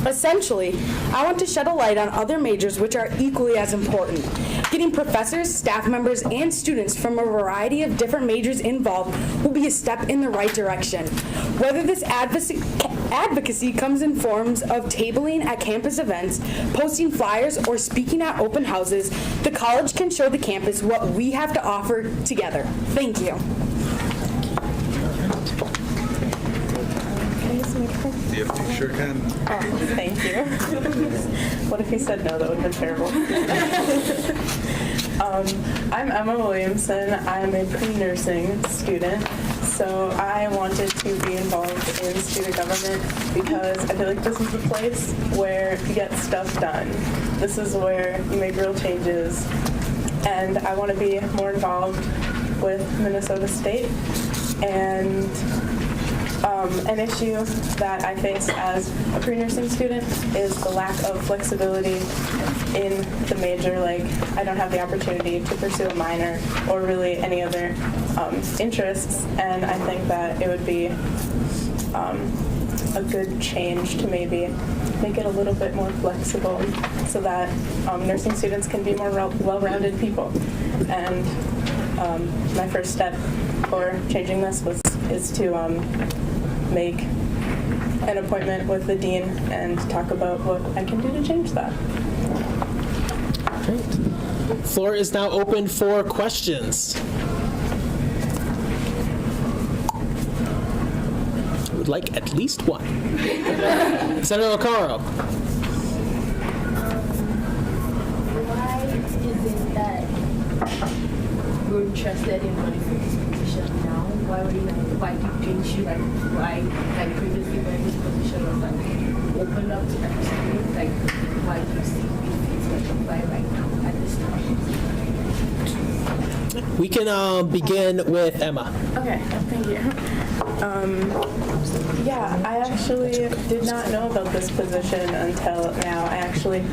Essentially, I want to shed a light on other majors which are equally as important. Getting professors, staff members, and students from a variety of different majors involved will be a step in the right direction. Whether this advocacy comes in forms of tabling at campus events, posting flyers, or speaking at open houses, the college can show the campus what we have to offer together. Thank you. You sure can. Oh, thank you. What if he said no? That would have been terrible. I'm Emma Williamson. I'm a pre-nursing student. So I wanted to be involved in student government because I feel like this is the place where you get stuff done. This is where you make real changes. And I want to be more involved with Minnesota State and An issue that I face as a pre-nursing student is the lack of flexibility in the major. Like, I don't have the opportunity to pursue a minor or really any other interests, and I think that it would be a good change to maybe make it a little bit more flexible so that nursing students can be more well-rounded people. And my first step for changing this is to make an appointment with the dean and talk about what I can do to change that. Great. Floor is now open for questions. I would like at least one. Senator O'Connor. Why is it that you're interested in running for this position now? Why didn't you previously when this position was opened up to everyone? Why do you see it's apply right now at this time? We can begin with Emma. Okay, thank you. Yeah, I actually did not know about this position until now. I actually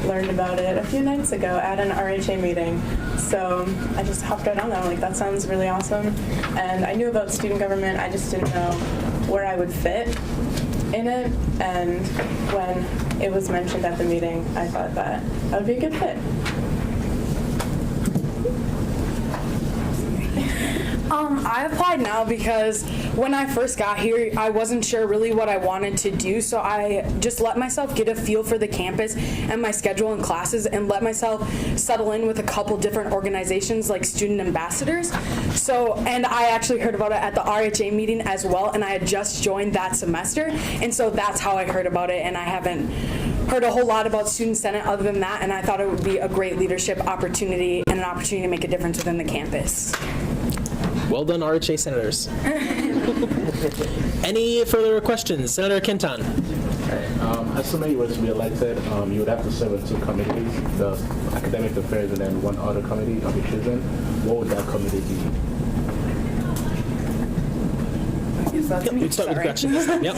learned about it a few nights ago at an RHA meeting. So I just hopped right on that. I'm like, that sounds really awesome. And I knew about student government. I just didn't know where I would fit in it. And when it was mentioned at the meeting, I thought that would be a good fit. I applied now because when I first got here, I wasn't sure really what I wanted to do, so I just let myself get a feel for the campus and my schedule and classes and let myself settle in with a couple different organizations like student ambassadors. So, and I actually heard about it at the RHA meeting as well, and I had just joined that semester, and so that's how I heard about it, and I haven't heard a whole lot about Student Senate other than that, and I thought it would be a great leadership opportunity and an opportunity to make a difference within the campus. Well done, RHA senators. Any further questions? Senator Kenton. Assuming you were to be elected, you would have to serve in two committees, the academic affairs and then one other committee of your choosing. What would that committee be? We'd start with Gretchen this time. Yep.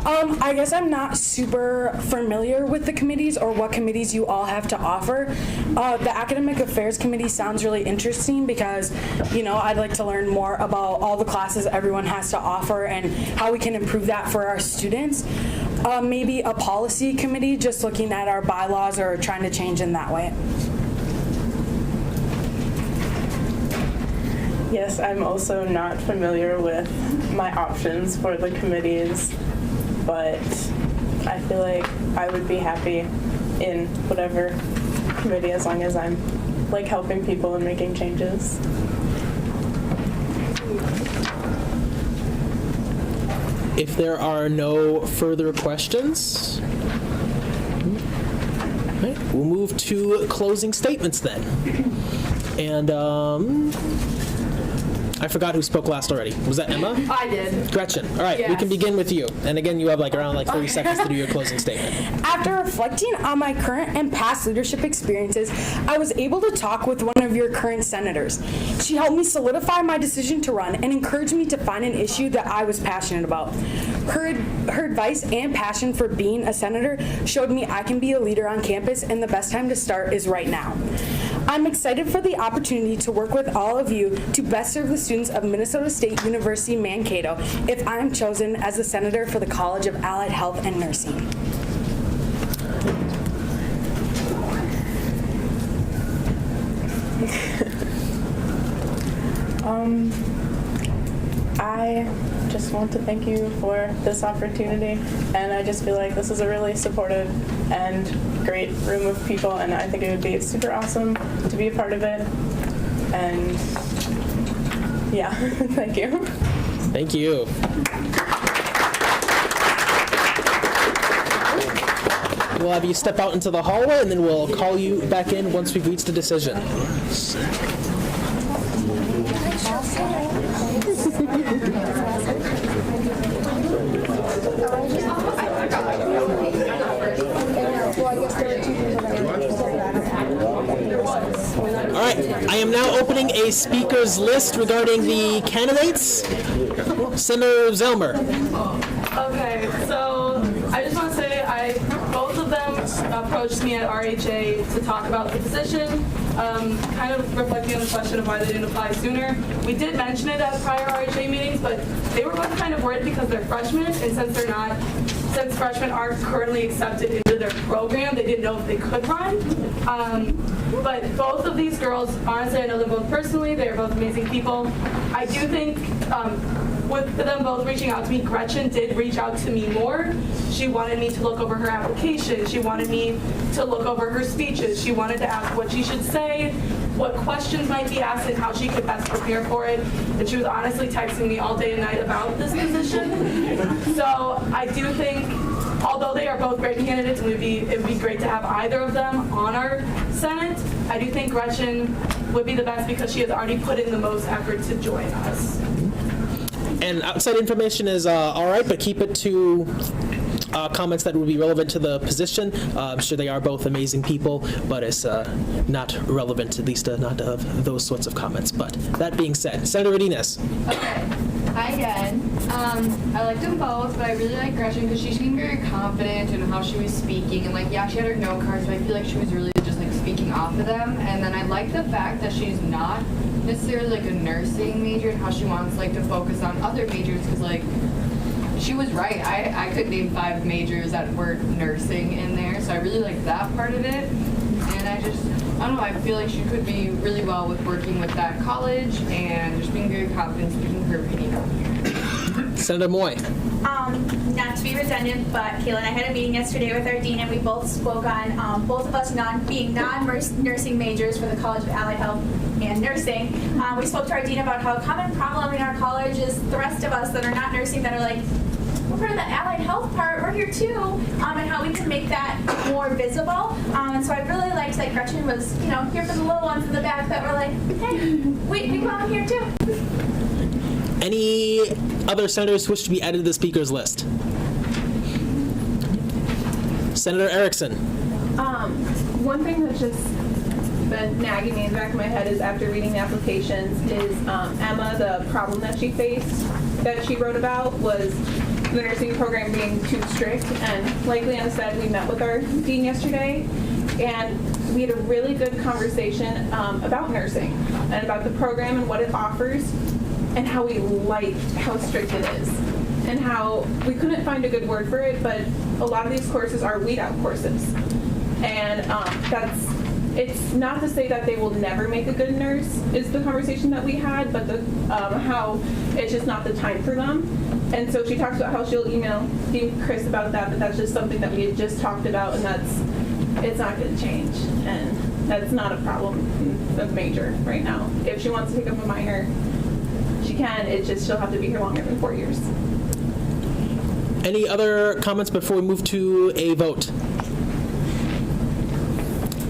I guess I'm not super familiar with the committees or what committees you all have to offer. The Academic Affairs Committee sounds really interesting because, you know, I'd like to learn more about all the classes everyone has to offer and how we can improve that for our students. Maybe a policy committee, just looking at our bylaws or trying to change in that way. Yes, I'm also not familiar with my options for the committees, but I feel like I would be happy in whatever committee as long as I'm like helping people and making changes. If there are no further questions, right, we'll move to closing statements then. And I forgot who spoke last already. Was that Emma? I did. Gretchen. All right, Yes. we can begin with you. And again, you have around 30 seconds to do your closing statement. After reflecting on my current and past leadership experiences, I was able to talk with one of your current senators. She helped me solidify my decision to run and encouraged me to find an issue that I was passionate about. Her advice and passion for being a senator showed me I can be a leader on campus, and the best time to start is right now. I'm excited for the opportunity to work with all of you to best serve the students of Minnesota State University Mankato if I am chosen as the senator for the College of Allied Health and Nursing. I just want to thank you for this opportunity, and I just feel like this is a really supportive and great room of people, and I think it would be super awesome to be a part of it. And yeah, thank you. Thank you. We'll have you step out into the hallway, and then we'll call you back in once we've reached a decision. All right, I am now opening a speakers list regarding the candidates. Senator Zelmer. Okay, so I just want to say both of them approached me at RHA to talk about the position, kind of reflecting on the question of why they didn't apply sooner. We did mention it at prior RHA meetings, but they were both kind of worried because they're freshmen, and since freshmen aren't currently accepted into their program, they didn't know if they could run. But both of these girls, honestly, I know them both personally. They're both amazing people. I do think with them both reaching out to me, Gretchen did reach out to me more. She wanted me to look over her application. She wanted me to look over her speeches. She wanted to ask what she should say, what questions might be asked, and how she could best prepare for it. And she was honestly texting me all day and night about this position. So I do think, although they are both great candidates, and it would be great to have either of them on our Senate, I do think Gretchen would be the best because she has already put in the most effort to join us. And outside information is all right, but keep it to comments that would be relevant to the position. I'm sure they are both amazing people, but it's not relevant, at least not of those sorts of comments. But that being said, Senator Rodinez. Okay. Hi again. I like them both, but I really like Gretchen because she seemed very confident in how she was speaking. And like, yeah, she had her note cards, but I feel like she was really just like speaking off of them. And then I like the fact that she's not necessarily like a nursing major and how she wants like to focus on other majors because like she was right. I could name 5 majors that were nursing in there, so I really like that part of it. And I don't know, I feel like she could be really well with working with that college and just being very confident speaking her opinion out here. Senator Moy. Not to be redundant, but Kayla and I had a meeting yesterday with our dean, and we both spoke on both of us being non-nursing majors for the College of Allied Health and Nursing. We spoke to our dean about how a common problem in our college is the rest of us that are not nursing that are like, we're part of the allied health part, we're here too, and how we can make that more visible. And so I really liked that Gretchen was, here for the little ones in the back that were like, hey, we come here too. Any other senators who wish to be added to the speakers list? Senator Erickson. One thing that's just been nagging me in the back of my head is after reading the applications is Emma, the problem that she faced, that she wrote about was the nursing program being too strict. And like Leanna said, we met with our dean yesterday and we had a really good conversation about nursing and about the program and what it offers and how we like how strict it is and how we couldn't find a good word for it, but a lot of these courses are weed out courses. And it's not to say that they will never make a good nurse is the conversation that we had, but how it's just not the time for them. And so she talks about how she'll email Dean Chris about that, but that's just something that we had just talked about, and it's not going to change. And that's not a problem in the major right now. If she wants to pick up a minor, she can. It's just she'll have to be here longer than 4 years. Any other comments before we move to a vote?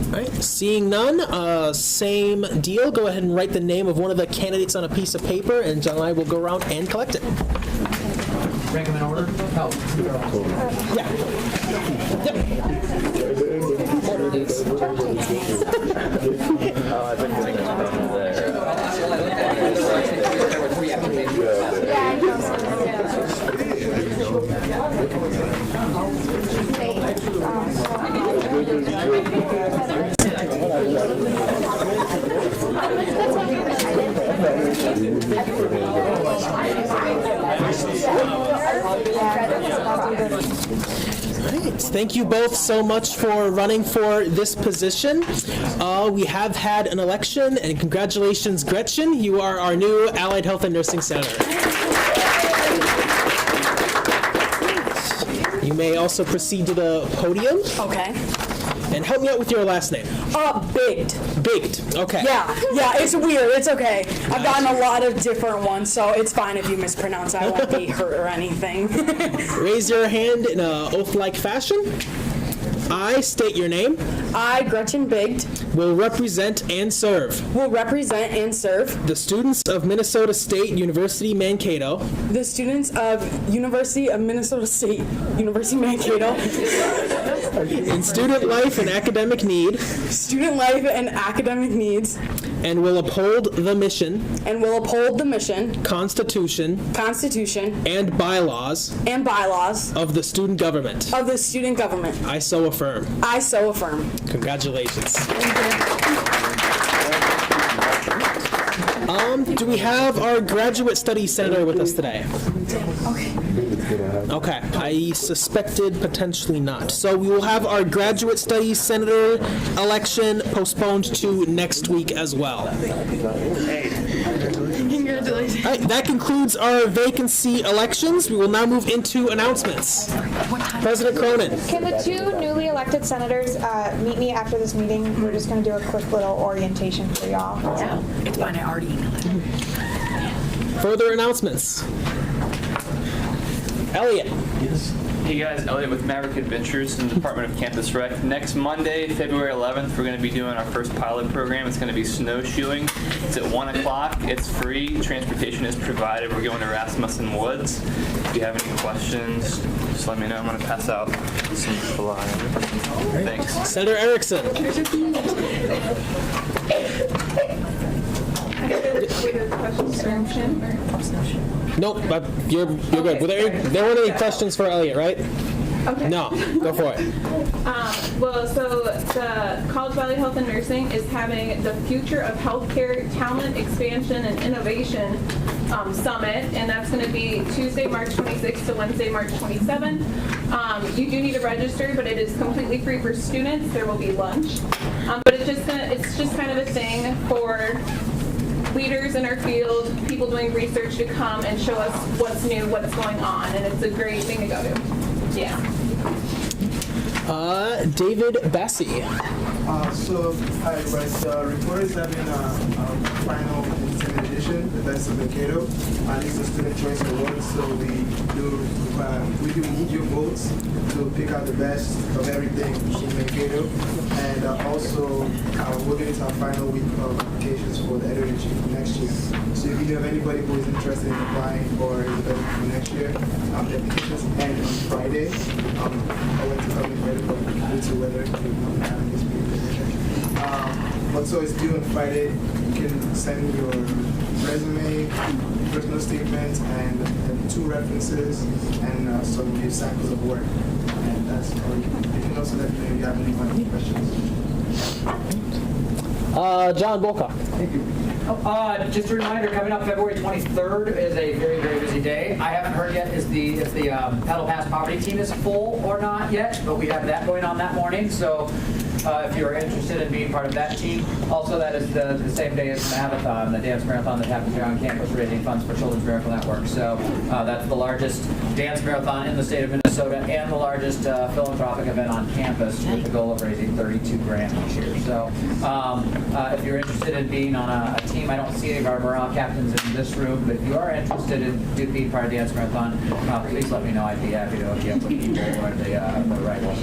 All right, seeing none, same deal. Go ahead and write the name of one of the candidates on a piece of paper, and John and I will go around and collect it. Rank them in order? Thank you both so much for running for this position. We have had an election, and congratulations, Gretchen. You are our new Allied Health and Nursing Senator. You may also proceed to the podium. Okay. And help me out with your last name. Baked. Baked, okay. Yeah, it's weird. It's okay. I've gotten a lot of different ones, so it's fine if you mispronounce. I won't be hurt or anything. Raise your hand in an oath-like fashion. I state your name. I, Gretchen Baked, will represent and serve. The students of Minnesota State University Mankato. The students of University of Minnesota State University Mankato. in student life and academic need, student life and academic needs, and will uphold the mission, Constitution, and bylaws, of the student government. I so affirm. Congratulations. Do we have our graduate studies senator with us today? Okay, I suspected potentially not. So we will have our graduate studies senator election postponed to next week as well. Congratulations. All right, that concludes our vacancy elections. We will now move into announcements. President Cronin. Can the two newly elected senators meet me after this meeting? We're just going to do a quick little orientation for y'all. Yeah, it's fine. I already emailed it. Further announcements. Elliot. Yes. Hey guys, Elliot with MAVRIK Adventures in the Department of Campus Rec. Next Monday, February 11th, we're going to be doing our first pilot program. It's going to be snowshoeing. It's at 1 o'clock. It's free. Transportation is provided. We're going to Rasmussen Woods. If you have any questions, just let me know. I'm going to pass out some flyers. Thanks. Senator Erickson. Nope, you're good. There weren't any questions for Elliot, right? Okay. No, go for it. Well, so the College Valley Health and Nursing is having the Future of Healthcare Talent Expansion and Innovation Summit, and that's going to be Tuesday, March 26th to Wednesday, March 27th. You do need to register, but it is completely free for students. There will be lunch, but it's just kind of a thing for leaders in our field, people doing research to come and show us what's new, what's going on, and it's a great thing to go to. Yeah. David Bessie. So, hi, Report is having a final edition, the Best of Mankato, and it's a student choice award. So we do need your votes to pick out the best of everything in Mankato, and also we're going to our final week of applications for the editor-in-chief for next year. So if you have anybody who is interested in applying for the editor for next year, the applications end on Friday. I went to come in Friday, but due to weather, we're having this meeting. But so it's due on Friday. You can send me your resume, personal statement, and 2 references, and some samples of work. And that's all. You can also let me know if you have any final questions. John Bolcock. Thank you. Just a reminder, coming up February 23rd is a very, very busy day. I haven't heard yet if the Pedal Pass Poverty team is full or not yet, but we have that going on that morning. So if you're interested in being part of that team. Also, that is the same day as the Marathon, the dance marathon that happens here on campus, raising funds for Children's Miracle Network. So that's the largest dance marathon in the state of Minnesota and the largest philanthropic event on campus, with the goal of raising $32 grand each year. So if you're interested in being on a team, I don't see any of our morale captains in this room, but if you are interested in being part of the dance marathon, please let me know. I'd be happy to hook you up with people who are the right one.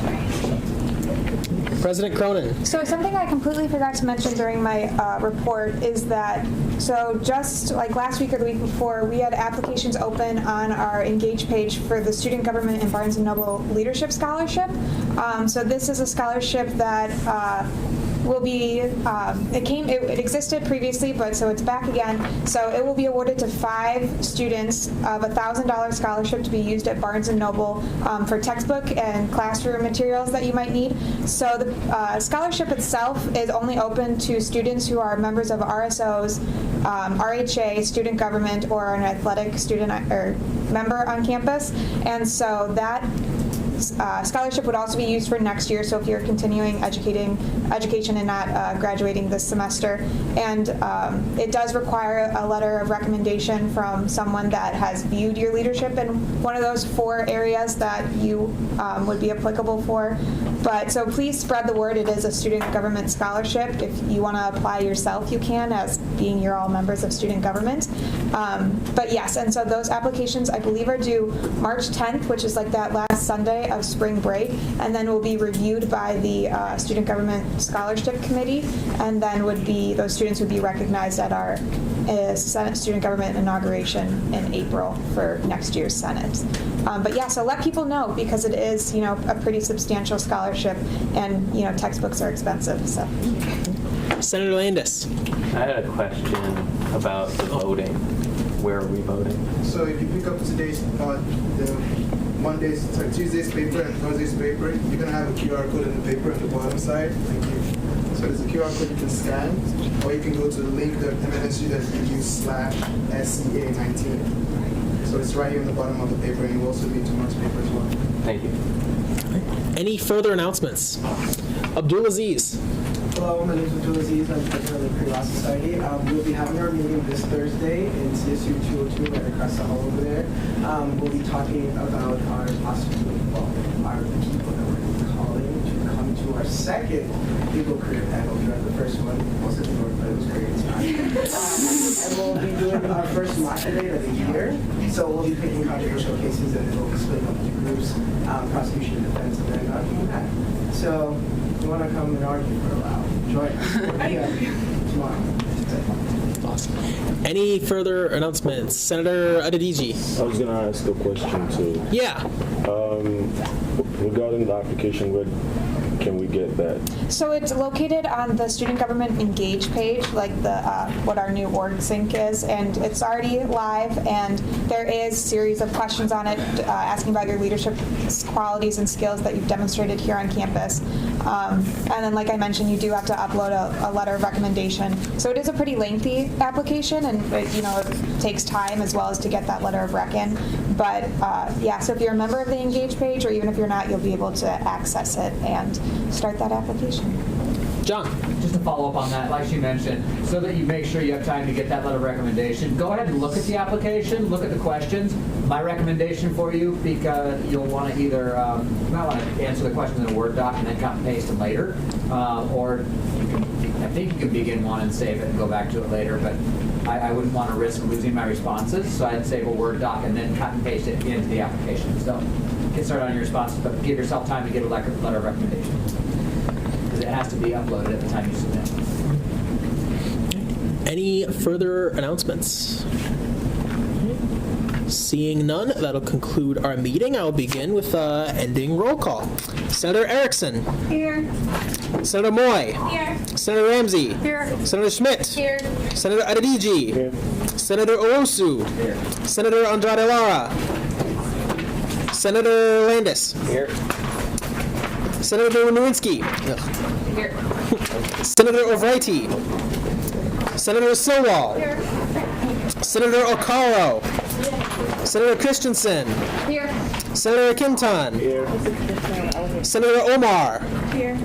President Cronin. So something I completely forgot to mention during my report is that, so just like last week or the week before, we had applications open on our Engage page for the Student Government and Barnes & Noble Leadership Scholarship. So this is a scholarship that will be, it existed previously, but so it's back again. So it will be awarded to 5 students of a $1,000 scholarship to be used at Barnes & Noble for textbook and classroom materials that you might need. So the scholarship itself is only open to students who are members of RSOs, RHA, student government, or an athletic student or member on campus. And so that scholarship would also be used for next year, so if you're continuing education and not graduating this semester. And it does require a letter of recommendation from someone that has viewed your leadership in one of those 4 areas that you would be applicable for. But so please spread the word. It is a student government scholarship. If you want to apply yourself, you can, as being you're all members of student government. But yes, and so those applications I believe are due March 10th, which is like that last Sunday Monday of spring break, and then will be reviewed by the Student Government Scholarship Committee, and then those students would be recognized at our Senate Student Government inauguration in April for next year's Senate. But yeah, so let people know, because it is, a pretty substantial scholarship, and, textbooks are expensive, so. Senator Landis. I had a question about the voting. Where are we voting? So if you pick up today's, Tuesday's paper and Thursday's paper, you're going to have a QR code in the paper on the bottom side. Thank you. So there's a QR code you can scan, or you can go to the link that MSSU.edu/SCA19. So it's right here on the bottom of the paper, and you also need tomorrow's paper as well. Thank you. Any further announcements? Abdulaziz. Hello, my name is Abdulaziz. I'm president of the Pre-Law Society. We'll be having our meeting this Thursday in CSU 202, right across the hall over there. We'll be talking about our possible, our people that we're calling to come to our second legal career panel. We had the first one, most of the work, but it was great. And we'll be doing our first mock debate of the year. So we'll be picking controversial cases, and then we'll be splitting up into groups, prosecution, defense, and then impact. So if you want to come and argue for a while, join us. Tomorrow. Awesome. Any further announcements? Senator Adeliji. I was going to ask a question too. Yeah. Regarding the application, where can we get that? So it's located on the Student Government Engage page, like the what our new org sync is, and it's already live, and there is a series of questions on it asking about your leadership qualities and skills that you've demonstrated here on campus. And then, like I mentioned, you do have to upload a letter of recommendation. So it is a pretty lengthy application, and it takes time as well as to get that letter of rec in. But yeah, so if you're a member of the Engage page, or even if you're not, you'll be able to access it and start that application. John. Just to follow up on that, like she mentioned, so that you make sure you have time to get that letter of recommendation, go ahead and look at the application, look at the questions. My recommendation for you, because you'll want to either, you might want to answer the questions in a Word doc and then cut and paste them later, or you can, I think you can begin one and save it and go back to it later, but I wouldn't want to risk losing my responses, so I'd save a Word doc and then cut and paste it into the application. So get started on your responses, but give yourself time to get a letter of recommendation, because it has to be uploaded at the time you submit. Any further announcements? Seeing none, that'll conclude our meeting. I'll begin with ending roll call. Senator Erickson. Here. Senator Moy. Here. Senator Ramsey. Here. Senator Schmidt. Here. Senator Adeliji. Here. Senator Owusu. Here. Senator Andrade Lara. Senator Landis. Here. Senator Nowinski. Here. Senator O'Vrighty. Senator Silwall. Here. Senator O'Caro. Senator Christensen. Here. Senator Kinton. Here. Senator Omar. Here.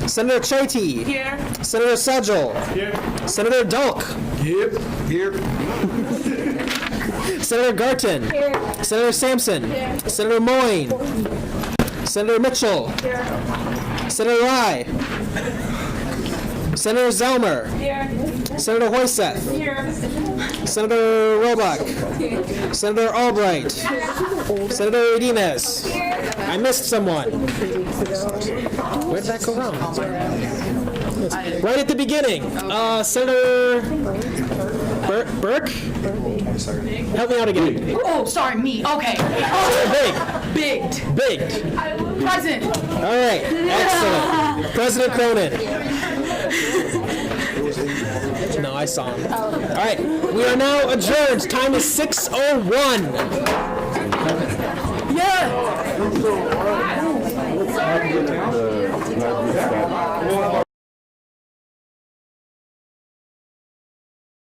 Senator Chaiti. Here. Senator Sajal. Here. Senator Dulk. Yep. Here. Senator Garton. Here. Senator Sampson. Here. Senator Moyne. Senator Mitchell. Here. Senator Rye. Senator Zelmer. Here. Senator Hoyseth. Here. Senator Roebuck. Senator Albright. Senator Udinez. I missed someone. Where did that go wrong? Right at the beginning. Senator Burke? Help me out again. Oh, sorry, me. Okay. Bigged. Present. All right. Excellent. President Cronin. No, I saw him. All right. We are now adjourned. Time is 6:01. Yeah.